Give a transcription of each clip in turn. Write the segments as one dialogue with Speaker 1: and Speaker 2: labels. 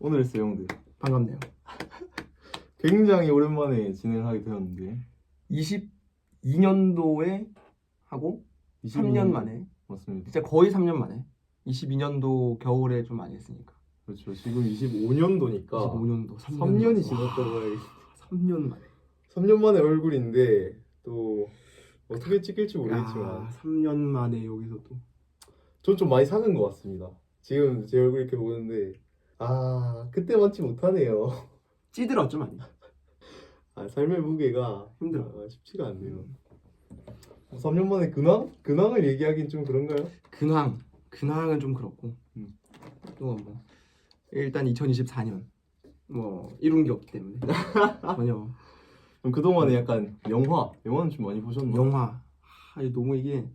Speaker 1: 오늘의 쎄형들
Speaker 2: 반갑네요.
Speaker 1: 굉장히 오랜만에 진행을 하게 되었는데
Speaker 2: 22년도에 하고 3년 만에,
Speaker 1: 맞습니다.
Speaker 2: 진짜 거의 3년 만에 22년도 겨울에 좀 많이 했으니까.
Speaker 1: 그렇죠. 지금 25년도니까
Speaker 2: 25년도
Speaker 1: 3년이 지났다고 해야겠
Speaker 2: 3년 만에.
Speaker 1: 3년 만에 얼굴인데 또 어떻게 찍힐지 모르겠지만
Speaker 2: 3년 만에 여기서 또
Speaker 1: 전 좀 많이 사는 것 같습니다. 지금 제 얼굴 이렇게 보는데 그때 많지 못하네요.
Speaker 2: 찌들었죠 많이.
Speaker 1: 삶의 무게가
Speaker 2: 힘들어.
Speaker 1: 쉽지가 않네요. 3년 만에 근황을 얘기하긴 좀 그런가요?
Speaker 2: 근황은 좀 그렇고 또 뭐 일단 2024년 뭐 이룬 게 없기 때문에 전혀.
Speaker 1: 그럼 그동안에 약간 영화는 좀 많이 보셨나요?
Speaker 2: 영화 너무 이게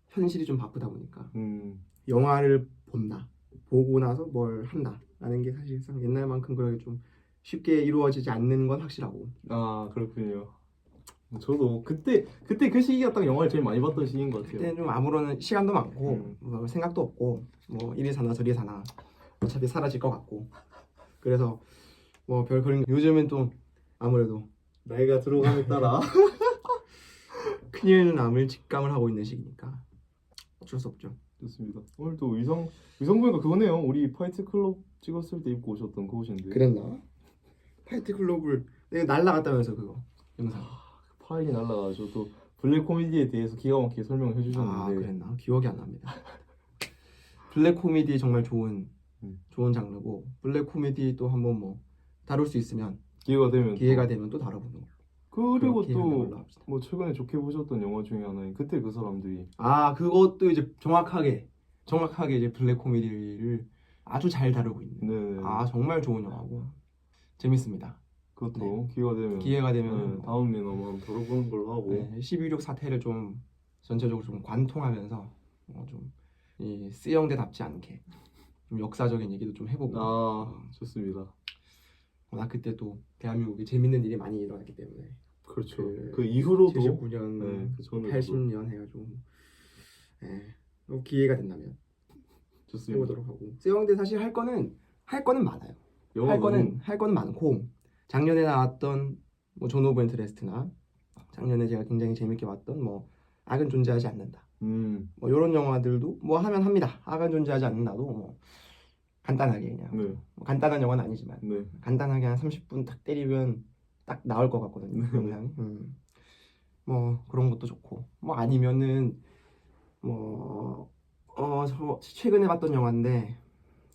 Speaker 2: 현실이 좀 바쁘다 보니까
Speaker 1: 음,
Speaker 2: 영화를 본다, 보고 나서 뭘 한다 라는 게 사실상 옛날만큼 그렇게 좀 쉽게 이루어지지 않는 건 확실하고.
Speaker 1: 그렇군요. 저도 그때 그 시기가 딱 영화를 제일 많이 봤던 시기인 것 같아요.
Speaker 2: 그때는 좀 아무런 시간도 많고 뭐 생각도 없고 뭐 이리 사나 저리 사나 어차피 사라질 것 같고, 그래서 뭐 별 그런. 요즘은 또 아무래도
Speaker 1: 나이가 들어감에 따라
Speaker 2: 큰일남을 직감을 하고 있는 시기니까 어쩔 수 없죠.
Speaker 1: 좋습니다. 오늘 또 의상 보니까 그거네요. 우리 파이트 클럽 찍었을 때 입고 오셨던 그 옷인데.
Speaker 2: 그랬나? 파이트 클럽을 내가 날라갔다면서 그거 영상.
Speaker 1: 파일이 날라가서 또 블랙 코미디에 대해서 기가 막히게 설명을 해주셨는데.
Speaker 2: 그랬나? 기억이 안 납니다. 블랙 코미디 정말 좋은 장르고, 블랙 코미디 또 한번 뭐 다룰 수 있으면 기회가 되면 또 다뤄보는 거.
Speaker 1: 그리고 또 뭐 최근에 좋게 보셨던 영화 중에 하나인 그때 그 사람들이.
Speaker 2: 그것도 이제 정확하게 이제 블랙 코미디를 아주 잘 다루고 있는.
Speaker 1: 네.
Speaker 2: 정말 좋은 영화고 재밌습니다.
Speaker 1: 그것도
Speaker 2: 네. 기회가 되면
Speaker 1: 다음에 한번 다뤄보는 걸로 하고.
Speaker 2: 12.16 사태를 좀 전체적으로 좀 관통하면서 좀 이 쓰영대답지 않게 좀 역사적인 얘기도 좀 해보고.
Speaker 1: 좋습니다.
Speaker 2: 워낙 그때 또 대한민국에 재밌는 일이 많이 일어났기 때문에.
Speaker 1: 그렇죠. 그 이후로도
Speaker 2: 79년, 80년 해가지고 기회가 된다면
Speaker 1: 좋습니다.
Speaker 2: 해보도록 하고. 쓰영대 사실 할 거는 많아요. 할 거는 많고, 작년에 나왔던 뭐 존 오브 인터레스트나 작년에 제가 굉장히 재밌게 봤던 뭐 악은 존재하지 않는다, 뭐 이런 영화들도 뭐 하면 합니다. 악은 존재하지 않는다도 뭐 간단하게 그냥 뭐 간단한 영화는 아니지만 간단하게 한 30분 딱 때리면 딱 나올 것 같거든요, 영상이. 뭐 그런 것도 좋고, 뭐 아니면은 저 최근에 봤던 영화인데,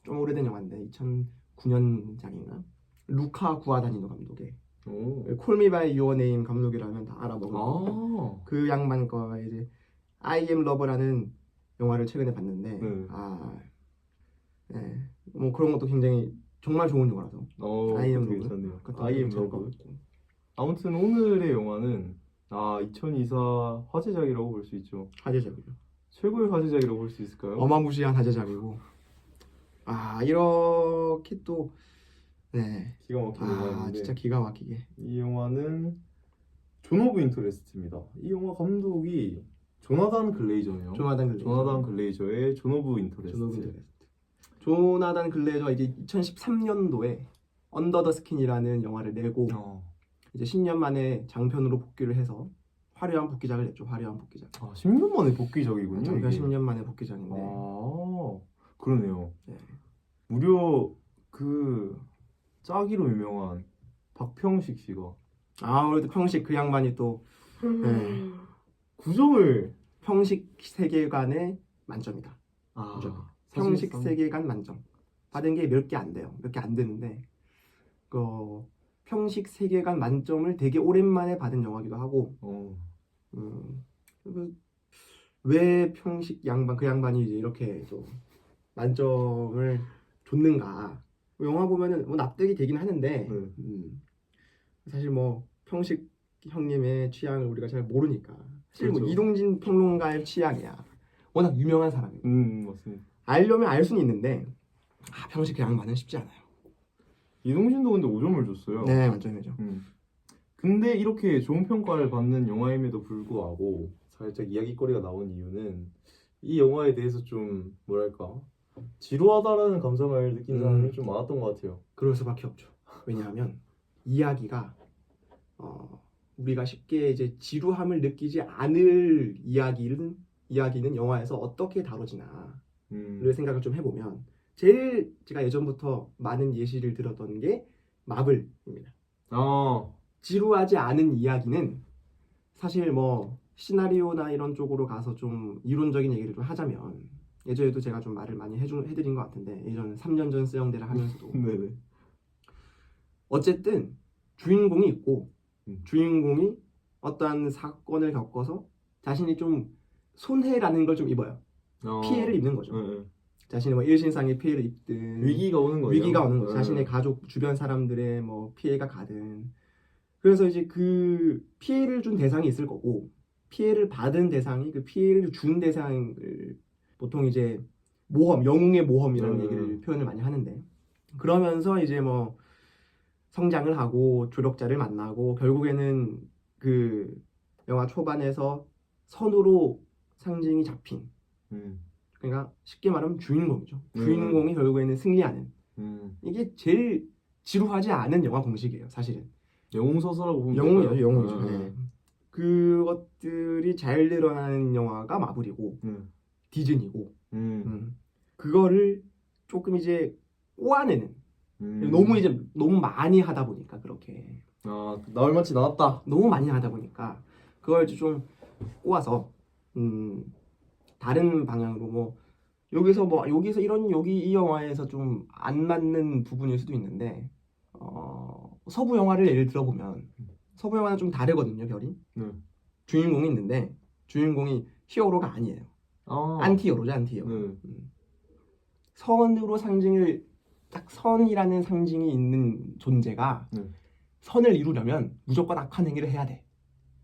Speaker 2: 좀 오래된 영화인데 2009년작인가, 루카 구아다니노 감독의 콜미 바이 유어 네임 감독이라면 다 알아먹을 거예요. 그 양반 거 이제 I am love라는 영화를 최근에 봤는데 뭐 그런 것도 굉장히 정말 좋은 영화라서 I am love.
Speaker 1: I am love. 아무튼 오늘의 영화는 2024 화제작이라고 볼 수 있죠.
Speaker 2: 화제작이죠.
Speaker 1: 최고의 화제작이라고 볼 수 있을까요?
Speaker 2: 어마무시한 화제작이고, 이렇게 또
Speaker 1: 기가 막힌 영화인데,
Speaker 2: 진짜 기가 막히게.
Speaker 1: 이 영화는 존 오브 인터레스트입니다. 이 영화 감독이 조나단 글레이저네요. 조나단 글레이저의 존 오브 인터레스트.
Speaker 2: 조나단 글레이저가 이제 2013년도에 언더 더 스킨이라는 영화를 내고 이제 10년 만에 장편으로 복귀를 해서 화려한 복귀작을 냈죠.
Speaker 1: 10년 만에 복귀작이군요.
Speaker 2: 장편 10년 만에 복귀작인데.
Speaker 1: 그러네요. 무려 그 짜기로 유명한 박평식 씨가
Speaker 2: 그래도 평식 그 양반이 또
Speaker 1: 9점을
Speaker 2: 평식 세계관의 만점이다. 평식 세계관 만점 받은 게 몇 개 안 돼요. 몇 개 안 되는데 그 평식 세계관 만점을 되게 오랜만에 받은 영화기도 하고. 왜 평식 양반 그 양반이 이제 이렇게 또 만점을 줬는가. 영화 보면은 뭐 납득이 되긴 하는데 사실 뭐 평식 형님의 취향을 우리가 잘 모르니까. 사실 뭐 이동진 평론가의 취향이야. 워낙 유명한 사람이고.
Speaker 1: 맞습니다.
Speaker 2: 알려면 알 수는 있는데 평식 그 양반은 쉽지 않아요.
Speaker 1: 이동진도 근데 5점을 줬어요.
Speaker 2: 네, 만점이죠.
Speaker 1: 근데 이렇게 좋은 평가를 받는 영화임에도 불구하고 살짝 이야기거리가 나온 이유는 이 영화에 대해서 좀 뭐랄까 지루하다라는 감정을 느낀 사람이
Speaker 2: 음.
Speaker 1: 좀 많았던 것 같아요.
Speaker 2: 그럴 수밖에 없죠. 왜냐하면 이야기가 우리가 쉽게 이제 지루함을 느끼지 않을 이야기는 영화에서 어떻게 다뤄지나를 생각을 좀 해보면 제일 제가 예전부터 많은 예시를 들었던 게 마블입니다. 지루하지 않은 이야기는 사실 뭐 시나리오나 이런 쪽으로 가서 좀 이론적인 얘기를 좀 하자면 예전에도 제가 좀 말을 많이 해드린 것 같은데 예전 3년 전 쓰영대를 하면서도
Speaker 1: 네네.
Speaker 2: 어쨌든 주인공이 있고 주인공이 어떠한 사건을 겪어서 자신이 좀 손해라는 걸 좀 입어요. 피해를 입는 거죠.
Speaker 1: 네.
Speaker 2: 자신의 뭐 일신상의 피해를 입든
Speaker 1: 위기가 오는 거예요.
Speaker 2: 위기가 오는 거죠.
Speaker 1: 네.
Speaker 2: 자신의 가족 주변 사람들의 뭐 피해가 가든 그래서 이제 그 피해를 준 대상이 있을 거고 피해를 받은 대상이 그 피해를 준 대상을 보통 이제 모험, 영웅의 모험이라는 얘기를 표현을 많이 하는데 그러면서 이제 뭐 성장을 하고 조력자를 만나고 결국에는 그 영화 초반에서 선으로 상징이 잡힌 그러니까 쉽게 말하면 주인공이죠. 주인공이 결국에는 승리하는 이게 제일 지루하지 않은 영화 공식이에요. 사실은
Speaker 1: 영웅 소설하고 보면
Speaker 2: 영웅이죠. 영웅이죠. 네. 그것들이 잘 드러나는 영화가 마블이고 디즈니고 그거를 조금 이제 꼬아내는 너무 많이 하다 보니까 그렇게
Speaker 1: 나올 만치 나왔다.
Speaker 2: 너무 많이 하다 보니까 그걸 좀 꼬아서 다른 방향으로 뭐 여기서 이런 여기 이 영화에서 좀 안 맞는 부분일 수도 있는데 서부 영화를 예를 들어보면 서부 영화는 좀 다르거든요. 별이 주인공이 있는데 주인공이 히어로가 아니에요. 안티히어로죠. 안티히어로. 선으로 상징을 딱 선이라는 상징이 있는 존재가 선을 이루려면 무조건 악한 행위를 해야 돼.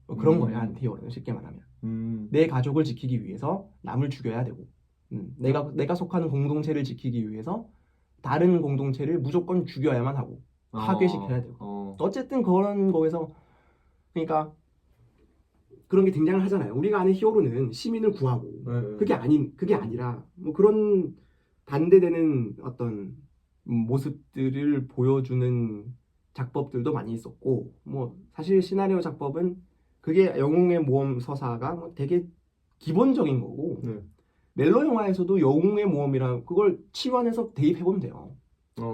Speaker 2: 뭐 그런 거예요. 안티히어로는 쉽게 말하면 내 가족을 지키기 위해서 남을 죽여야 되고 내가 속하는 공동체를 지키기 위해서 다른 공동체를 무조건 죽여야만 하고 파괴시켜야 되고 어쨌든 그런 거에서 그러니까 그런 게 등장을 하잖아요. 우리가 아는 히어로는 시민을 구하고 그게 아니라 뭐 그런 반대되는 어떤 모습들을 보여주는 작법들도 많이 있었고 뭐 사실 시나리오 작법은 그게 영웅의 모험 서사가 뭐 되게 기본적인 거고 멜로 영화에서도 영웅의 모험이랑 그걸 치환해서 대입해보면 돼요.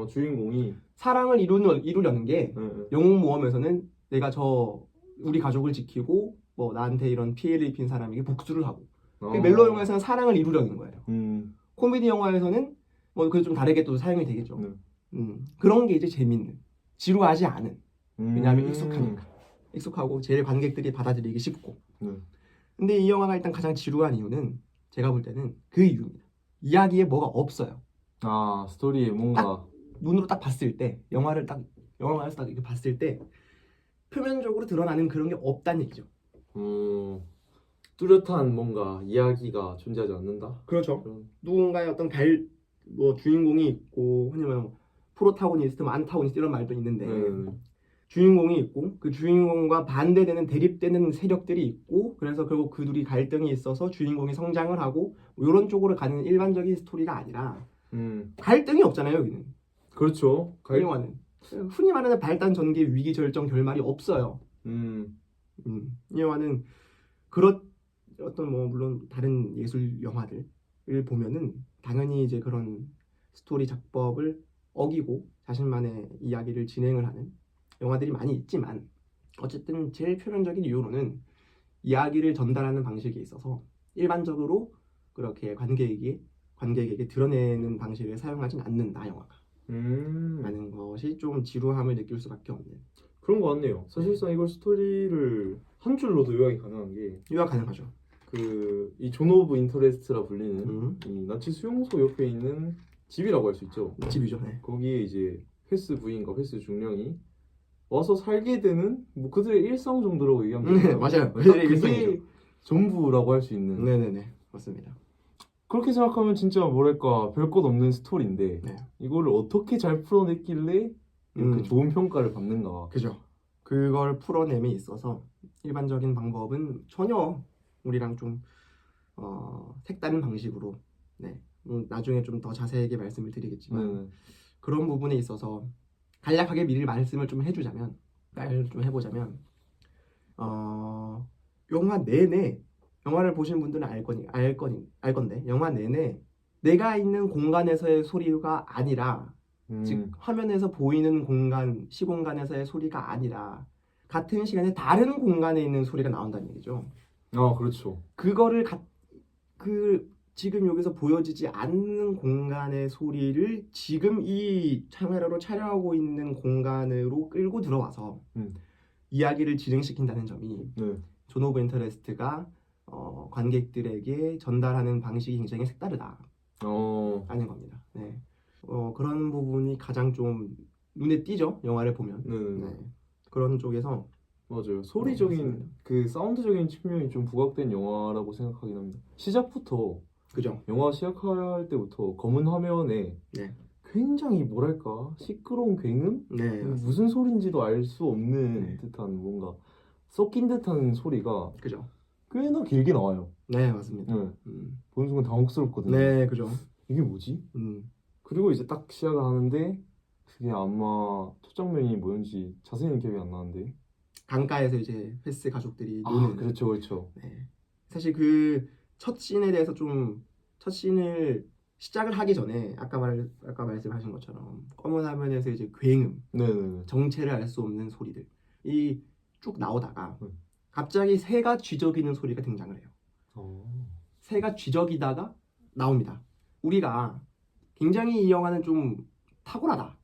Speaker 1: 주인공이
Speaker 2: 사랑을 이루려는 게 영웅 모험에서는 내가 우리 가족을 지키고 뭐 나한테 이런 피해를 입힌 사람에게 복수를 하고 멜로 영화에서는 사랑을 이루려는 거예요. 코미디 영화에서는 뭐 그게 좀 다르게 또 사용이 되겠죠. 그런 게 이제 재밌는 지루하지 않은 왜냐하면 익숙하니까 익숙하고 제일 관객들이 받아들이기 쉽고 근데 이 영화가 일단 가장 지루한 이유는 제가 볼 때는 그 이유입니다. 이야기에 뭐가 없어요.
Speaker 1: 스토리에 뭔가
Speaker 2: 눈으로 딱 봤을 때 영화에서 딱 이렇게 봤을 때 표면적으로 드러나는 그런 게 없다는 얘기죠.
Speaker 1: 뚜렷한 뭔가 이야기가 존재하지 않는다.
Speaker 2: 그렇죠. 누군가의 어떤 뭐 주인공이 있고 아니면 뭐 프로타고니스트, 뭐 안타고니스트 이런 말도 있는데 주인공이 있고 그 주인공과 반대되는 대립되는 세력들이 있고 그래서 결국 그 둘이 갈등이 있어서 주인공이 성장을 하고 뭐 이런 쪽으로 가는 일반적인 스토리가 아니라 갈등이 없잖아요. 여기는.
Speaker 1: 그렇죠.
Speaker 2: 이 영화는 흔히 말하는 발단 전개 위기 절정 결말이 없어요. 이 영화는 어떤 뭐 물론 다른 예술 영화들을 보면은 당연히 이제 그런 스토리 작법을 어기고 자신만의 이야기를 진행을 하는 영화들이 많이 있지만 어쨌든 제일 표면적인 이유로는 이야기를 전달하는 방식에 있어서 일반적으로 그렇게 관객에게 드러내는 방식을 사용하진 않는다 영화가 라는 것이 좀 지루함을 느낄 수밖에 없는
Speaker 1: 그런 것 같네요. 사실상 이걸 스토리를 한 줄로도 요약이 가능한 게
Speaker 2: 요약 가능하죠.
Speaker 1: 이 존 오브 인터레스트라 불리는 이 나치 수용소 옆에 있는 집이라고 할 수 있죠.
Speaker 2: 집이죠. 네.
Speaker 1: 거기에 이제 횟스 부인과 횟스 중령이 와서 살게 되는 뭐 그들의 일상 정도라고 얘기하면
Speaker 2: 네, 맞아요.
Speaker 1: 그게 전부라고 할 수 있는.
Speaker 2: 네네네, 맞습니다.
Speaker 1: 그렇게 생각하면 진짜 뭐랄까 별 것 없는 스토리인데 이거를 어떻게 잘 풀어냈길래 이렇게 좋은 평가를 받는가.
Speaker 2: 그죠. 그걸 풀어냄에 있어서 일반적인 방법은 전혀 우리랑 좀 색다른 방식으로 나중에 좀 더 자세하게 말씀을 드리겠지만
Speaker 1: 네.
Speaker 2: 그런 부분에 있어서 간략하게 미리 말씀을 좀 해주자면, 말을 좀 해보자면, 영화 내내, 영화를 보신 분들은 알 건데, 영화 내내 내가 있는 공간에서의 소리가 아니라, 즉 화면에서 보이는 공간, 시공간에서의 소리가 아니라 같은 시간에 다른 공간에 있는 소리가 나온다는 얘기죠.
Speaker 1: 아, 그렇죠.
Speaker 2: 그거를 지금 여기서 보여지지 않는 공간의 소리를 지금 이 카메라로 촬영하고 있는 공간으로 끌고 들어와서 이야기를 진행시킨다는 점이
Speaker 1: 네.
Speaker 2: 존 오브 인터레스트가 관객들에게 전달하는 방식이 굉장히 색다르다 하는 겁니다. 네. 그런 부분이 가장 좀 눈에 띄죠, 영화를 보면. 네. 그런 쪽에서
Speaker 1: 맞아요. 소리적인 그 사운드적인 측면이 좀 부각된 영화라고 생각하긴 합니다. 시작부터,
Speaker 2: 그죠?
Speaker 1: 영화 시작할 때부터 검은 화면에
Speaker 2: 네.
Speaker 1: 굉장히 뭐랄까 시끄러운 굉음?
Speaker 2: 네,
Speaker 1: 무슨 소리인지도 알 수 없는
Speaker 2: 네.
Speaker 1: 듯한 뭔가 섞인 듯한 소리가
Speaker 2: 그죠?
Speaker 1: 꽤나 길게 나와요.
Speaker 2: 네, 맞습니다.
Speaker 1: 네. 보는 순간 당혹스럽거든요.
Speaker 2: 네, 그죠?
Speaker 1: 이게 뭐지? 그리고 이제 딱 시작을 하는데 그게 아마 첫 장면이 뭐였는지 자세히는 기억이 안 나는데
Speaker 2: 강가에서 이제 패스 가족들이 노는.
Speaker 1: 그렇죠, 그렇죠.
Speaker 2: 네. 사실 그 첫 씬에 대해서 첫 씬을 시작을 하기 전에 아까 말씀하신 것처럼 검은 화면에서 이제 굉음,
Speaker 1: 네네.
Speaker 2: 정체를 알 수 없는 소리들 이 쭉 나오다가 갑자기 새가 쥐저기는 소리가 등장을 해요. 새가 쥐저기다가 나옵니다. 우리가 굉장히 이 영화는 좀 탁월하다.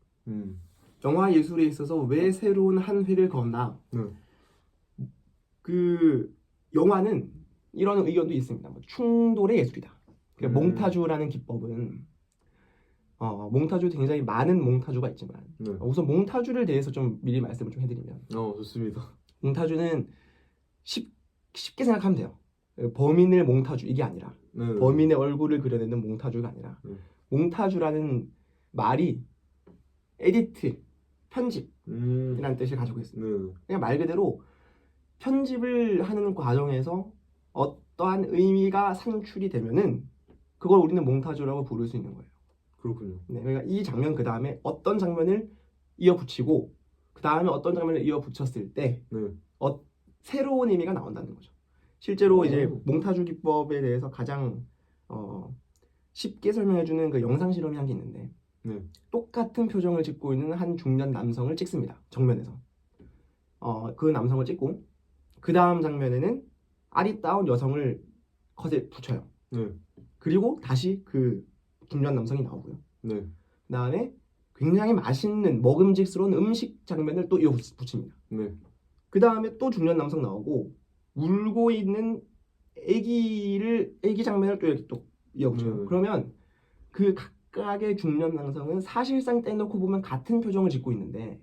Speaker 2: 영화 예술에 있어서 왜 새로운 한 획을 그었나? 그 영화는 이런 의견도 있습니다. 충돌의 예술이다. 그러니까 몽타주라는 기법은 몽타주 굉장히 많은 몽타주가 있지만 우선 몽타주를 대해서 좀 미리 말씀을 좀 해드리면
Speaker 1: 좋습니다.
Speaker 2: 몽타주는 쉽게 생각하면 돼요. 범인을 몽타주 이게 아니라 범인의 얼굴을 그려내는 몽타주가 아니라 몽타주라는 말이 에디트, 편집이라는 뜻을 가지고 있습니다. 그냥 말 그대로 편집을 하는 과정에서 어떠한 의미가 산출이 되면은 그걸 우리는 몽타주라고 부를 수 있는 거예요.
Speaker 1: 그렇군요.
Speaker 2: 네, 그러니까 이 장면 그 다음에 어떤 장면을 이어붙이고 그 다음에 어떤 장면을 이어붙였을 때 새로운 의미가 나온다는 거죠. 실제로 이제 몽타주 기법에 대해서 가장 쉽게 설명해주는 그 영상 실험이 한 게 있는데 똑같은 표정을 짓고 있는 한 중년 남성을 찍습니다. 정면에서. 그 남성을 찍고 그 다음 장면에는 아리따운 여성을 컷에 붙여요. 그리고 다시 그 중년 남성이 나오고요. 그 다음에 굉장히 맛있는 먹음직스러운 음식 장면을 또 이어붙입니다. 그 다음에 또 중년 남성 나오고 울고 있는 애기 장면을 또 이렇게 또 이어붙여요. 그러면 그 각각의 중년 남성은 사실상 떼놓고 보면 같은 표정을 짓고 있는데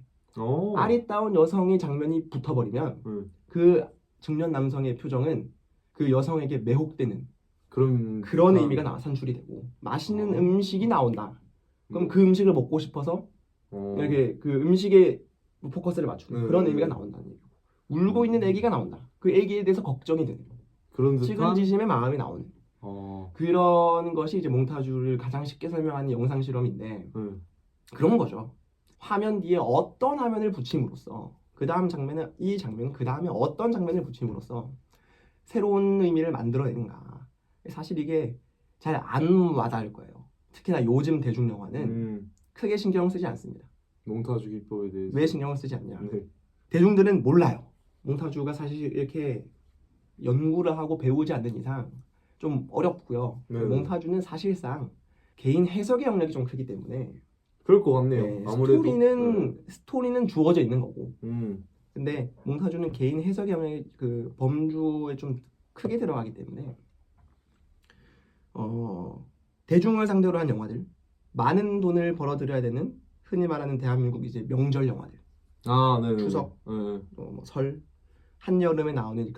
Speaker 2: 아리따운 여성의 장면이 붙어버리면 그 중년 남성의 표정은 그 여성에게 매혹되는 그런 의미가 산출이 되고 맛있는 음식이 나온다. 그럼 그 음식을 먹고 싶어서 이렇게 그 음식에 포커스를 맞추는 그런 의미가 나온다는 얘기고 울고 있는 애기가 나온다. 그 애기에 대해서 걱정이 되는
Speaker 1: 그런 듯한
Speaker 2: 측은지심의 마음이 나오는 그런 것이 이제 몽타주를 가장 쉽게 설명하는 영상 실험인데 그런 거죠. 화면 뒤에 어떤 화면을 붙임으로써 그 다음 장면은 이 장면 그 다음에 어떤 장면을 붙임으로써 새로운 의미를 만들어내는가. 사실 이게 잘 안 와닿을 거예요. 특히나 요즘 대중 영화는 크게 신경 쓰지 않습니다.
Speaker 1: 몽타주 기법에 대해서
Speaker 2: 왜 신경을 쓰지 않냐? 대중들은 몰라요. 몽타주가 사실 이렇게 연구를 하고 배우지 않는 이상 좀 어렵고요. 몽타주는 사실상 개인 해석의 영역이 좀 크기 때문에
Speaker 1: 그럴 것 같네요. 아무래도
Speaker 2: 스토리는 주어져 있는 거고. 근데 몽타주는 개인 해석의 영역이 그 범주에 좀 크게 들어가기 때문에 대중을 상대로 한 영화들, 많은 돈을 벌어들여야 되는 흔히 말하는 대한민국 이제 명절 영화들, 추석, 뭐 설, 한여름에 나오는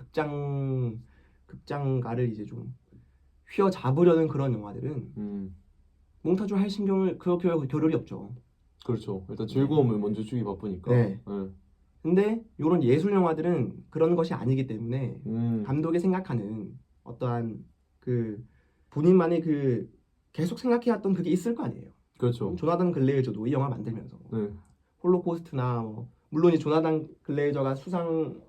Speaker 2: 극장가를 이제 좀 휘어잡으려는 그런 영화들은 몽타주 할 신경을 그렇게 겨를이 없죠.
Speaker 1: 그렇죠. 일단 즐거움을 먼저 주기 바쁘니까.
Speaker 2: 근데 이런 예술 영화들은 그런 것이 아니기 때문에 감독이 생각하는 어떠한 그 본인만의 그 계속 생각해왔던 그게 있을 거 아니에요.
Speaker 1: 그렇죠.
Speaker 2: 조나단 글레이저도 이 영화 만들면서
Speaker 1: 네.
Speaker 2: 홀로코스트나 뭐 물론 이 조나단 글레이저가 수상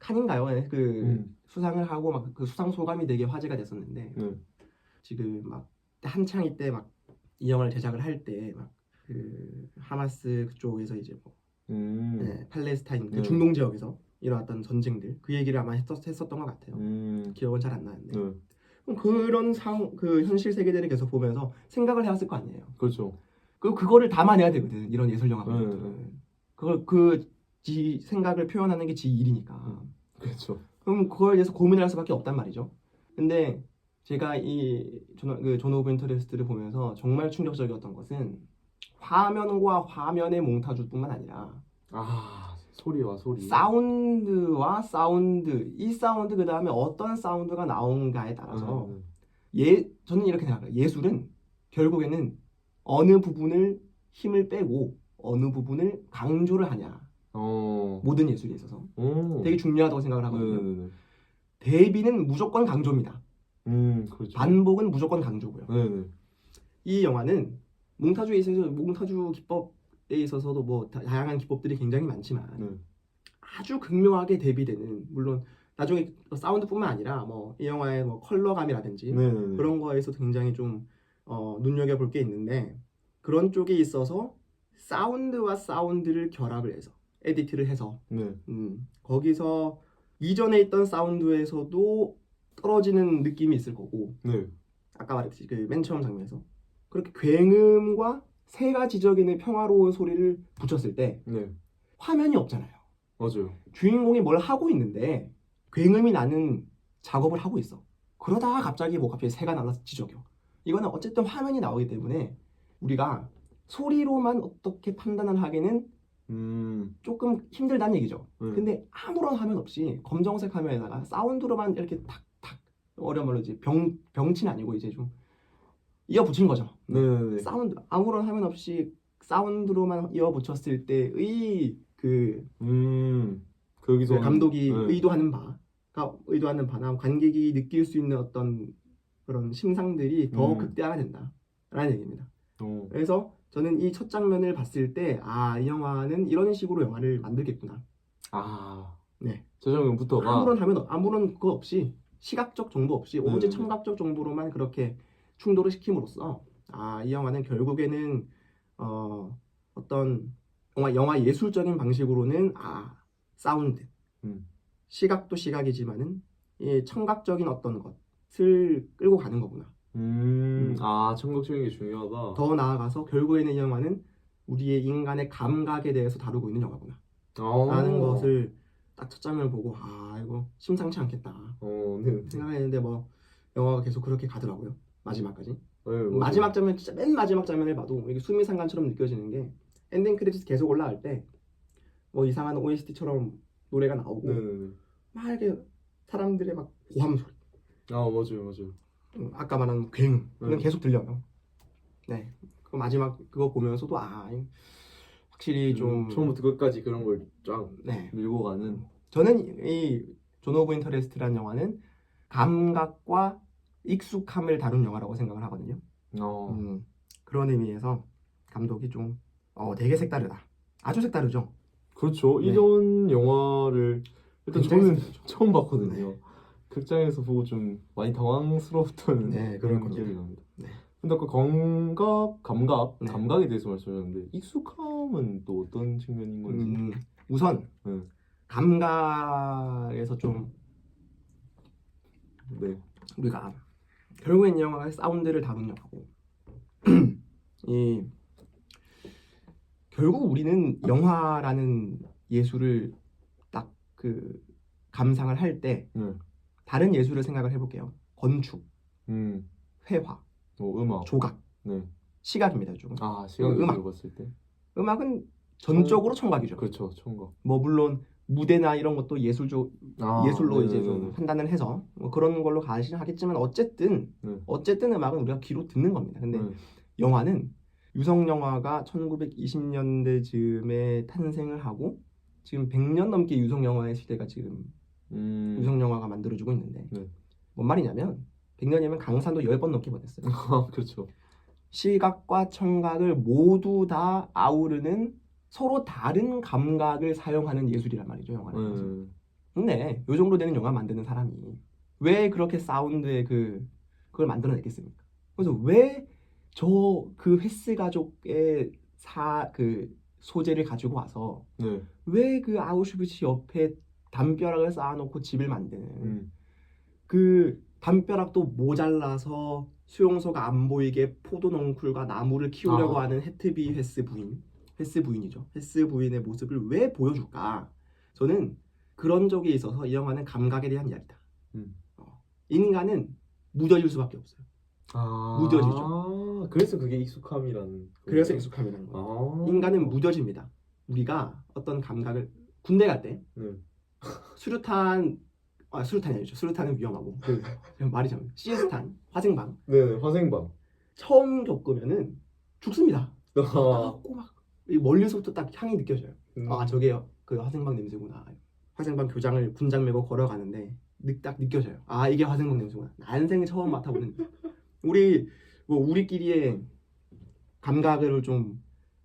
Speaker 2: 칸인가요? 네, 그 수상을 하고 막 그 수상 소감이 되게 화제가 됐었는데 지금 막 한창 이때 막 이 영화를 제작을 할 때 막 그 하마스 그쪽에서 이제 뭐 네, 팔레스타인 그 중동 지역에서 일어났던 전쟁들 그 얘기를 아마 했었던 것 같아요. 기억은 잘 안 나는데 그럼 그런 그 현실 세계들을 계속 보면서 생각을 해왔을 거 아니에요.
Speaker 1: 그렇죠.
Speaker 2: 그거를 담아내야 되거든 이런 예술 영화들은. 그걸 지 생각을 표현하는 게 지 일이니까.
Speaker 1: 그렇죠.
Speaker 2: 그럼 그거에 대해서 고민을 할 수밖에 없단 말이죠. 근데 제가 존 오브 인터레스트를 보면서 정말 충격적이었던 것은 화면과 화면의 몽타주뿐만 아니라
Speaker 1: 소리와 소리,
Speaker 2: 사운드와 사운드, 이 사운드 그 다음에 어떤 사운드가 나온가에 따라서 저는 이렇게 생각해요. 예술은 결국에는 어느 부분을 힘을 빼고 어느 부분을 강조를 하냐. 모든 예술에 있어서 되게 중요하다고 생각을 하거든요. 대비는 무조건 강조입니다.
Speaker 1: 그렇죠.
Speaker 2: 반복은 무조건 강조고요.
Speaker 1: 네네.
Speaker 2: 이 영화는 몽타주에 있어서 몽타주 기법에 있어서도 뭐 다양한 기법들이 굉장히 많지만 아주 극명하게 대비되는 물론 나중에 사운드뿐만 아니라 뭐 이 영화의 뭐 컬러감이라든지 그런 거에서 굉장히 좀 눈여겨볼 게 있는데 그런 쪽에 있어서 사운드와 사운드를 결합을 해서 에디트를 해서 거기서 이전에 있던 사운드에서도 떨어지는 느낌이 있을 거고 아까 말했듯이 그 맨 처음 장면에서 그렇게 굉음과 새가 지저귀는 평화로운 소리를 붙였을 때 화면이 없잖아요.
Speaker 1: 맞아요.
Speaker 2: 주인공이 뭘 하고 있는데 굉음이 나는 작업을 하고 있어. 그러다가 갑자기 새가 날라서 지저귀어. 이거는 어쨌든 화면이 나오기 때문에 우리가 소리로만 어떻게 판단을 하기는 조금 힘들다는 얘기죠. 근데 아무런 화면 없이 검정색 화면에다가 사운드로만 이렇게 탁탁 어려운 말로 이제 병치는 아니고 이제 좀 이어 붙인 거죠. 사운드 아무런 화면 없이 사운드로만 이어 붙였을 때의
Speaker 1: 거기서
Speaker 2: 감독이 의도하는 바나 관객이 느낄 수 있는 어떤 그런 심상들이 더 극대화가 된다라는 얘기입니다. 그래서 저는 이 첫 장면을 봤을 때 이 영화는 이런 식으로 영화를 만들겠구나. 네.
Speaker 1: 저 장면부터가
Speaker 2: 아무런 그거 없이 시각적 정보 없이 오로지 청각적 정보로만 그렇게 충돌을 시킴으로써 이 영화는 결국에는 어떤 영화 예술적인 방식으로는 사운드 시각도 시각이지만은 이 청각적인 어떤 것을 끌고 가는 거구나.
Speaker 1: 청각적인 게 중요하다.
Speaker 2: 더 나아가서 결국에는 이 영화는 우리의 인간의 감각에 대해서 다루고 있는 영화구나. 라는 것을 딱 첫 장면을 보고 이거 심상치 않겠다 생각했는데 뭐 영화가 계속 그렇게 가더라고요. 마지막까지. 마지막 장면 진짜 맨 마지막 장면을 봐도 이게 수미상관처럼 느껴지는 게 엔딩 크레딧 계속 올라갈 때 뭐 이상한 OST처럼 노래가 나오고 막 이렇게 사람들의 막 고함 소리.
Speaker 1: 맞아요.
Speaker 2: 아까 말한 굉음 그건 계속 들려요. 네. 그 마지막 그거 보면서도 확실히 좀
Speaker 1: 처음부터 끝까지 그런 걸 쫙 밀고 가는.
Speaker 2: 저는 이 존 오브 인터레스트라는 영화는 감각과 익숙함을 다룬 영화라고 생각을 하거든요. 그런 의미에서 감독이 좀 되게 색다르다. 아주 색다르죠.
Speaker 1: 그렇죠. 이전 영화를 일단 저는 처음 봤거든요. 극장에서 보고 좀 많이 당황스러웠던 그런 기억이 납니다. 근데 아까 감각에 대해서 말씀하셨는데 익숙함은 또 어떤 측면인 건지.
Speaker 2: 우선 감각에서 좀 우리가 결국엔 이 영화가 사운드를 다룬 영화고 결국 우리는 영화라는 예술을 딱 감상을 할 때 다른 예술을 생각을 해볼게요. 건축, 회화,
Speaker 1: 음악,
Speaker 2: 조각, 시각입니다. 좀.
Speaker 1: 시각으로 봤을 때
Speaker 2: 음악은 전적으로 청각이죠.
Speaker 1: 그렇죠, 청각.
Speaker 2: 뭐 물론 무대나 이런 것도 예술로 이제 좀 판단을 해서 뭐 그런 걸로 가시긴 하겠지만 어쨌든 음악은 우리가 귀로 듣는 겁니다. 근데 영화는 유성 영화가 1920년대 즈음에 탄생을 하고 지금 100년 넘게 유성 영화의 시대가 지금 유성 영화가 만들어지고 있는데 뭔 말이냐면 100년이면 강산도 10번 넘게 보냈어요.
Speaker 1: 그렇죠.
Speaker 2: 시각과 청각을 모두 다 아우르는 서로 다른 감각을 사용하는 예술이란 말이죠, 영화는. 것은. 근데 요 정도 되는 영화 만드는 사람이 왜 그렇게 사운드의 그걸 만들어냈겠습니까? 그래서 왜 저 그 횟스 가족의 그 소재를 가지고 와서
Speaker 1: 네.
Speaker 2: 왜 그 아우슈비츠 옆에 담벼락을 쌓아놓고 집을 만드는 그 담벼락도 모자라서 수용소가 안 보이게 포도 넝쿨과 나무를 키우려고 하는 헤트비 횟스 부인이죠. 횟스 부인의 모습을 왜 보여줄까? 저는 그런 적이 있어서 이 영화는 감각에 대한 이야기다. 인간은 무뎌질 수밖에 없어요. 무뎌지죠.
Speaker 1: 그래서 그게 익숙함이라는.
Speaker 2: 그래서 익숙함이라는 거예요. 인간은 무뎌집니다. 우리가 어떤 감각을 군대 갈 때 수류탄이 아니죠. 수류탄은 위험하고 말이 참 시스탄 화생방.
Speaker 1: 네, 화생방.
Speaker 2: 처음 겪으면은 죽습니다. 따갑고 막 멀리서부터 딱 향이 느껴져요. 아 저게 그 화생방 냄새구나. 화생방 교장을 군장 메고 걸어가는데 딱 느껴져요. 아 이게 화생방 냄새구나. 난생 처음 맡아보는. 우리끼리의 감각을 좀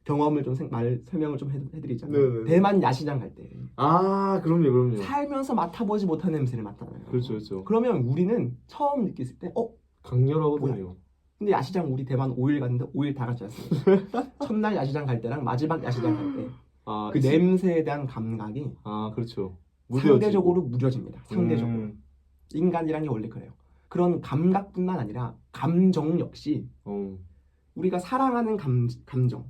Speaker 2: 경험을 좀 설명을 좀 해드리자면
Speaker 1: 네네.
Speaker 2: 대만 야시장 갈 때
Speaker 1: 그럼요.
Speaker 2: 살면서 맡아보지 못한 냄새를 맡잖아요.
Speaker 1: 그렇죠.
Speaker 2: 그러면 우리는 처음 느꼈을 때
Speaker 1: 강렬하거든요.
Speaker 2: 근데 야시장 우리 대만 5일 갔는데 5일 다 갔지 않습니까? 첫날 야시장 갈 때랑 마지막 야시장 갈 때 그 냄새에 대한 감각이
Speaker 1: 그렇죠.
Speaker 2: 상대적으로 무뎌집니다. 상대적으로. 인간이란 게 원래 그래요. 그런 감각뿐만 아니라 감정 역시 우리가 사랑하는 감정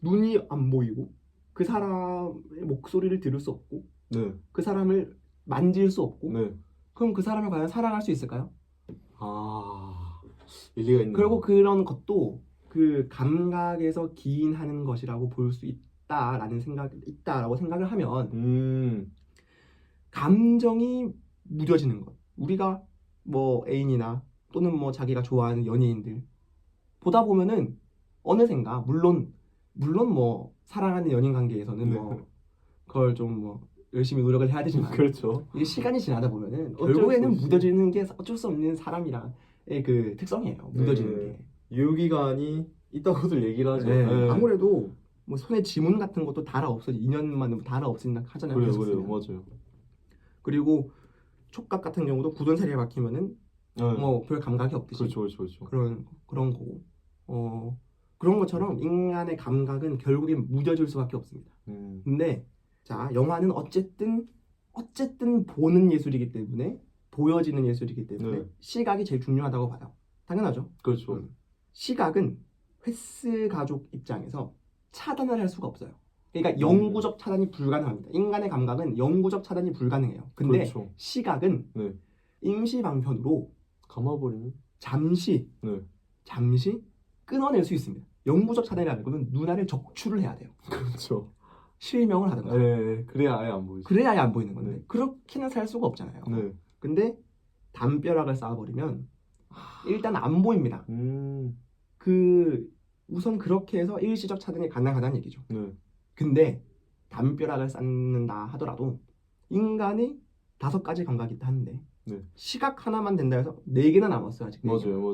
Speaker 2: 눈이 안 보이고 그 사람의 목소리를 들을 수 없고 그 사람을 만질 수 없고 그럼 그 사람을 과연 사랑할 수 있을까요?
Speaker 1: 일리가 있네요.
Speaker 2: 그리고 그런 것도 그 감각에서 기인하는 것이라고 볼 수 있다라고 생각을 하면 감정이 무뎌지는 것. 우리가 뭐 애인이나 또는 뭐 자기가 좋아하는 연예인들 보다 보면은 어느샌가 물론 뭐 사랑하는 연인 관계에서는 뭐 그걸 좀 뭐 열심히 노력을 해야 되지만
Speaker 1: 그렇죠.
Speaker 2: 이게 시간이 지나다 보면은 결국에는 무뎌지는 게 어쩔 수 없는 사람이랑의 그 특성이에요. 무뎌지는 게
Speaker 1: 유효기간이 있다고들 얘기를 하죠.
Speaker 2: 아무래도 뭐 손에 지문 같은 것도 달아 없어지 2년 만에 달아 없어진다 하잖아요.
Speaker 1: 그래요, 맞아요.
Speaker 2: 그리고 촉각 같은 경우도 굳은 살이 박히면은 뭐 별 감각이 없듯이
Speaker 1: 그렇죠.
Speaker 2: 그런 거고 그런 것처럼 인간의 감각은 결국엔 무뎌질 수밖에 없습니다. 근데 자 영화는 어쨌든 보는 예술이기 때문에 보여지는 예술이기 때문에 시각이 제일 중요하다고 봐요. 당연하죠.
Speaker 1: 그렇죠.
Speaker 2: 시각은 횟스 가족 입장에서 차단을 할 수가 없어요. 그러니까 영구적 차단이 불가능합니다. 인간의 감각은 영구적 차단이 불가능해요. 근데
Speaker 1: 그렇죠.
Speaker 2: 시각은 임시 방편으로
Speaker 1: 감아버리면
Speaker 2: 잠시 끊어낼 수 있습니다. 영구적 차단이라는 거는 눈알을 적출을 해야 돼요.
Speaker 1: 그렇죠.
Speaker 2: 실명을 하든가.
Speaker 1: 그래야 아예 안 보이죠.
Speaker 2: 그래야 아예 안 보이는 건데 그렇게는 살 수가 없잖아요. 근데 담벼락을 쌓아버리면 일단 안 보입니다. 우선 그렇게 해서 일시적 차단이 가능하다는 얘기죠. 근데 담벼락을 쌓는다 하더라도 인간이 5가지 감각이 있다 하는데 시각 하나만 된다 해서 4개나 남았어요 아직.
Speaker 1: 맞아요.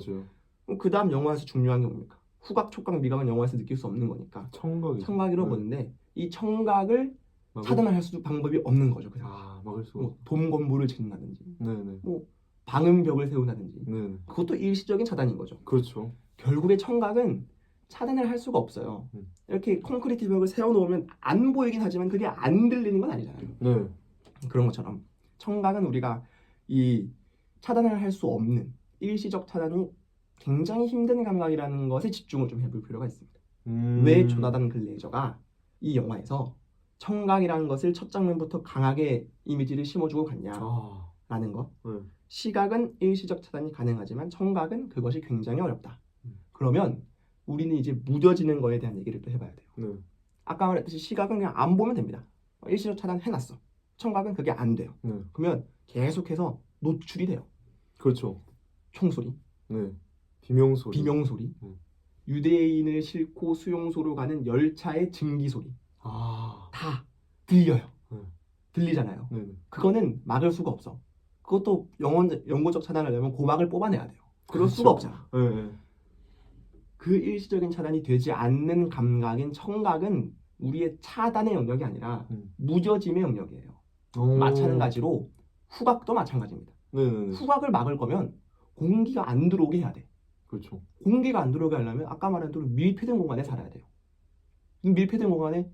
Speaker 2: 그 다음 영화에서 중요한 게 뭡니까? 후각, 촉각, 미각은 영화에서 느낄 수 없는 거니까 청각이라고 보는데 이 청각을 차단을 할 수 방법이 없는 거죠.
Speaker 1: 막을 수가
Speaker 2: 뭐 돔 건물을 짓는다든지
Speaker 1: 뭐
Speaker 2: 방음벽을 세운다든지 그것도 일시적인 차단인 거죠.
Speaker 1: 그렇죠.
Speaker 2: 결국에 청각은 차단을 할 수가 없어요. 이렇게 콘크리트 벽을 세워놓으면 안 보이긴 하지만 그게 안 들리는 건 아니잖아요. 그런 것처럼 청각은 우리가 이 차단을 할 수 없는 일시적 차단이 굉장히 힘든 감각이라는 것에 집중을 좀 해볼 필요가 있습니다. 왜 조나단 글레이저가 이 영화에서 청각이라는 것을 첫 장면부터 강하게 이미지를 심어주고 갔냐라는 것. 시각은 일시적 차단이 가능하지만 청각은 그것이 굉장히 어렵다. 그러면 우리는 이제 무뎌지는 거에 대한 얘기를 또 해봐야 돼요. 아까 말했듯이 시각은 그냥 안 보면 됩니다. 일시적 차단 해놨어. 청각은 그게 안 돼요. 그러면 계속해서 노출이 돼요.
Speaker 1: 그렇죠.
Speaker 2: 총소리,
Speaker 1: 비명소리,
Speaker 2: 유대인을 싣고 수용소로 가는 열차의 증기소리 다 들려요. 들리잖아요. 그거는 막을 수가 없어. 그것도 영구적 차단을 하려면 고막을 뽑아내야 돼요. 그럴
Speaker 1: 그렇죠.
Speaker 2: 수가 없잖아.
Speaker 1: 네, 네.
Speaker 2: 그 일시적인 차단이 되지 않는 감각인 청각은 우리의 차단의 영역이 아니라 무뎌짐의 영역이에요. 마찬가지로 후각도 마찬가지입니다.
Speaker 1: 네네네.
Speaker 2: 후각을 막을 거면 공기가 안 들어오게 해야 돼.
Speaker 1: 그렇죠.
Speaker 2: 공기가 안 들어오게 하려면 아까 말한 대로 밀폐된 공간에 살아야 돼요. 이 밀폐된 공간에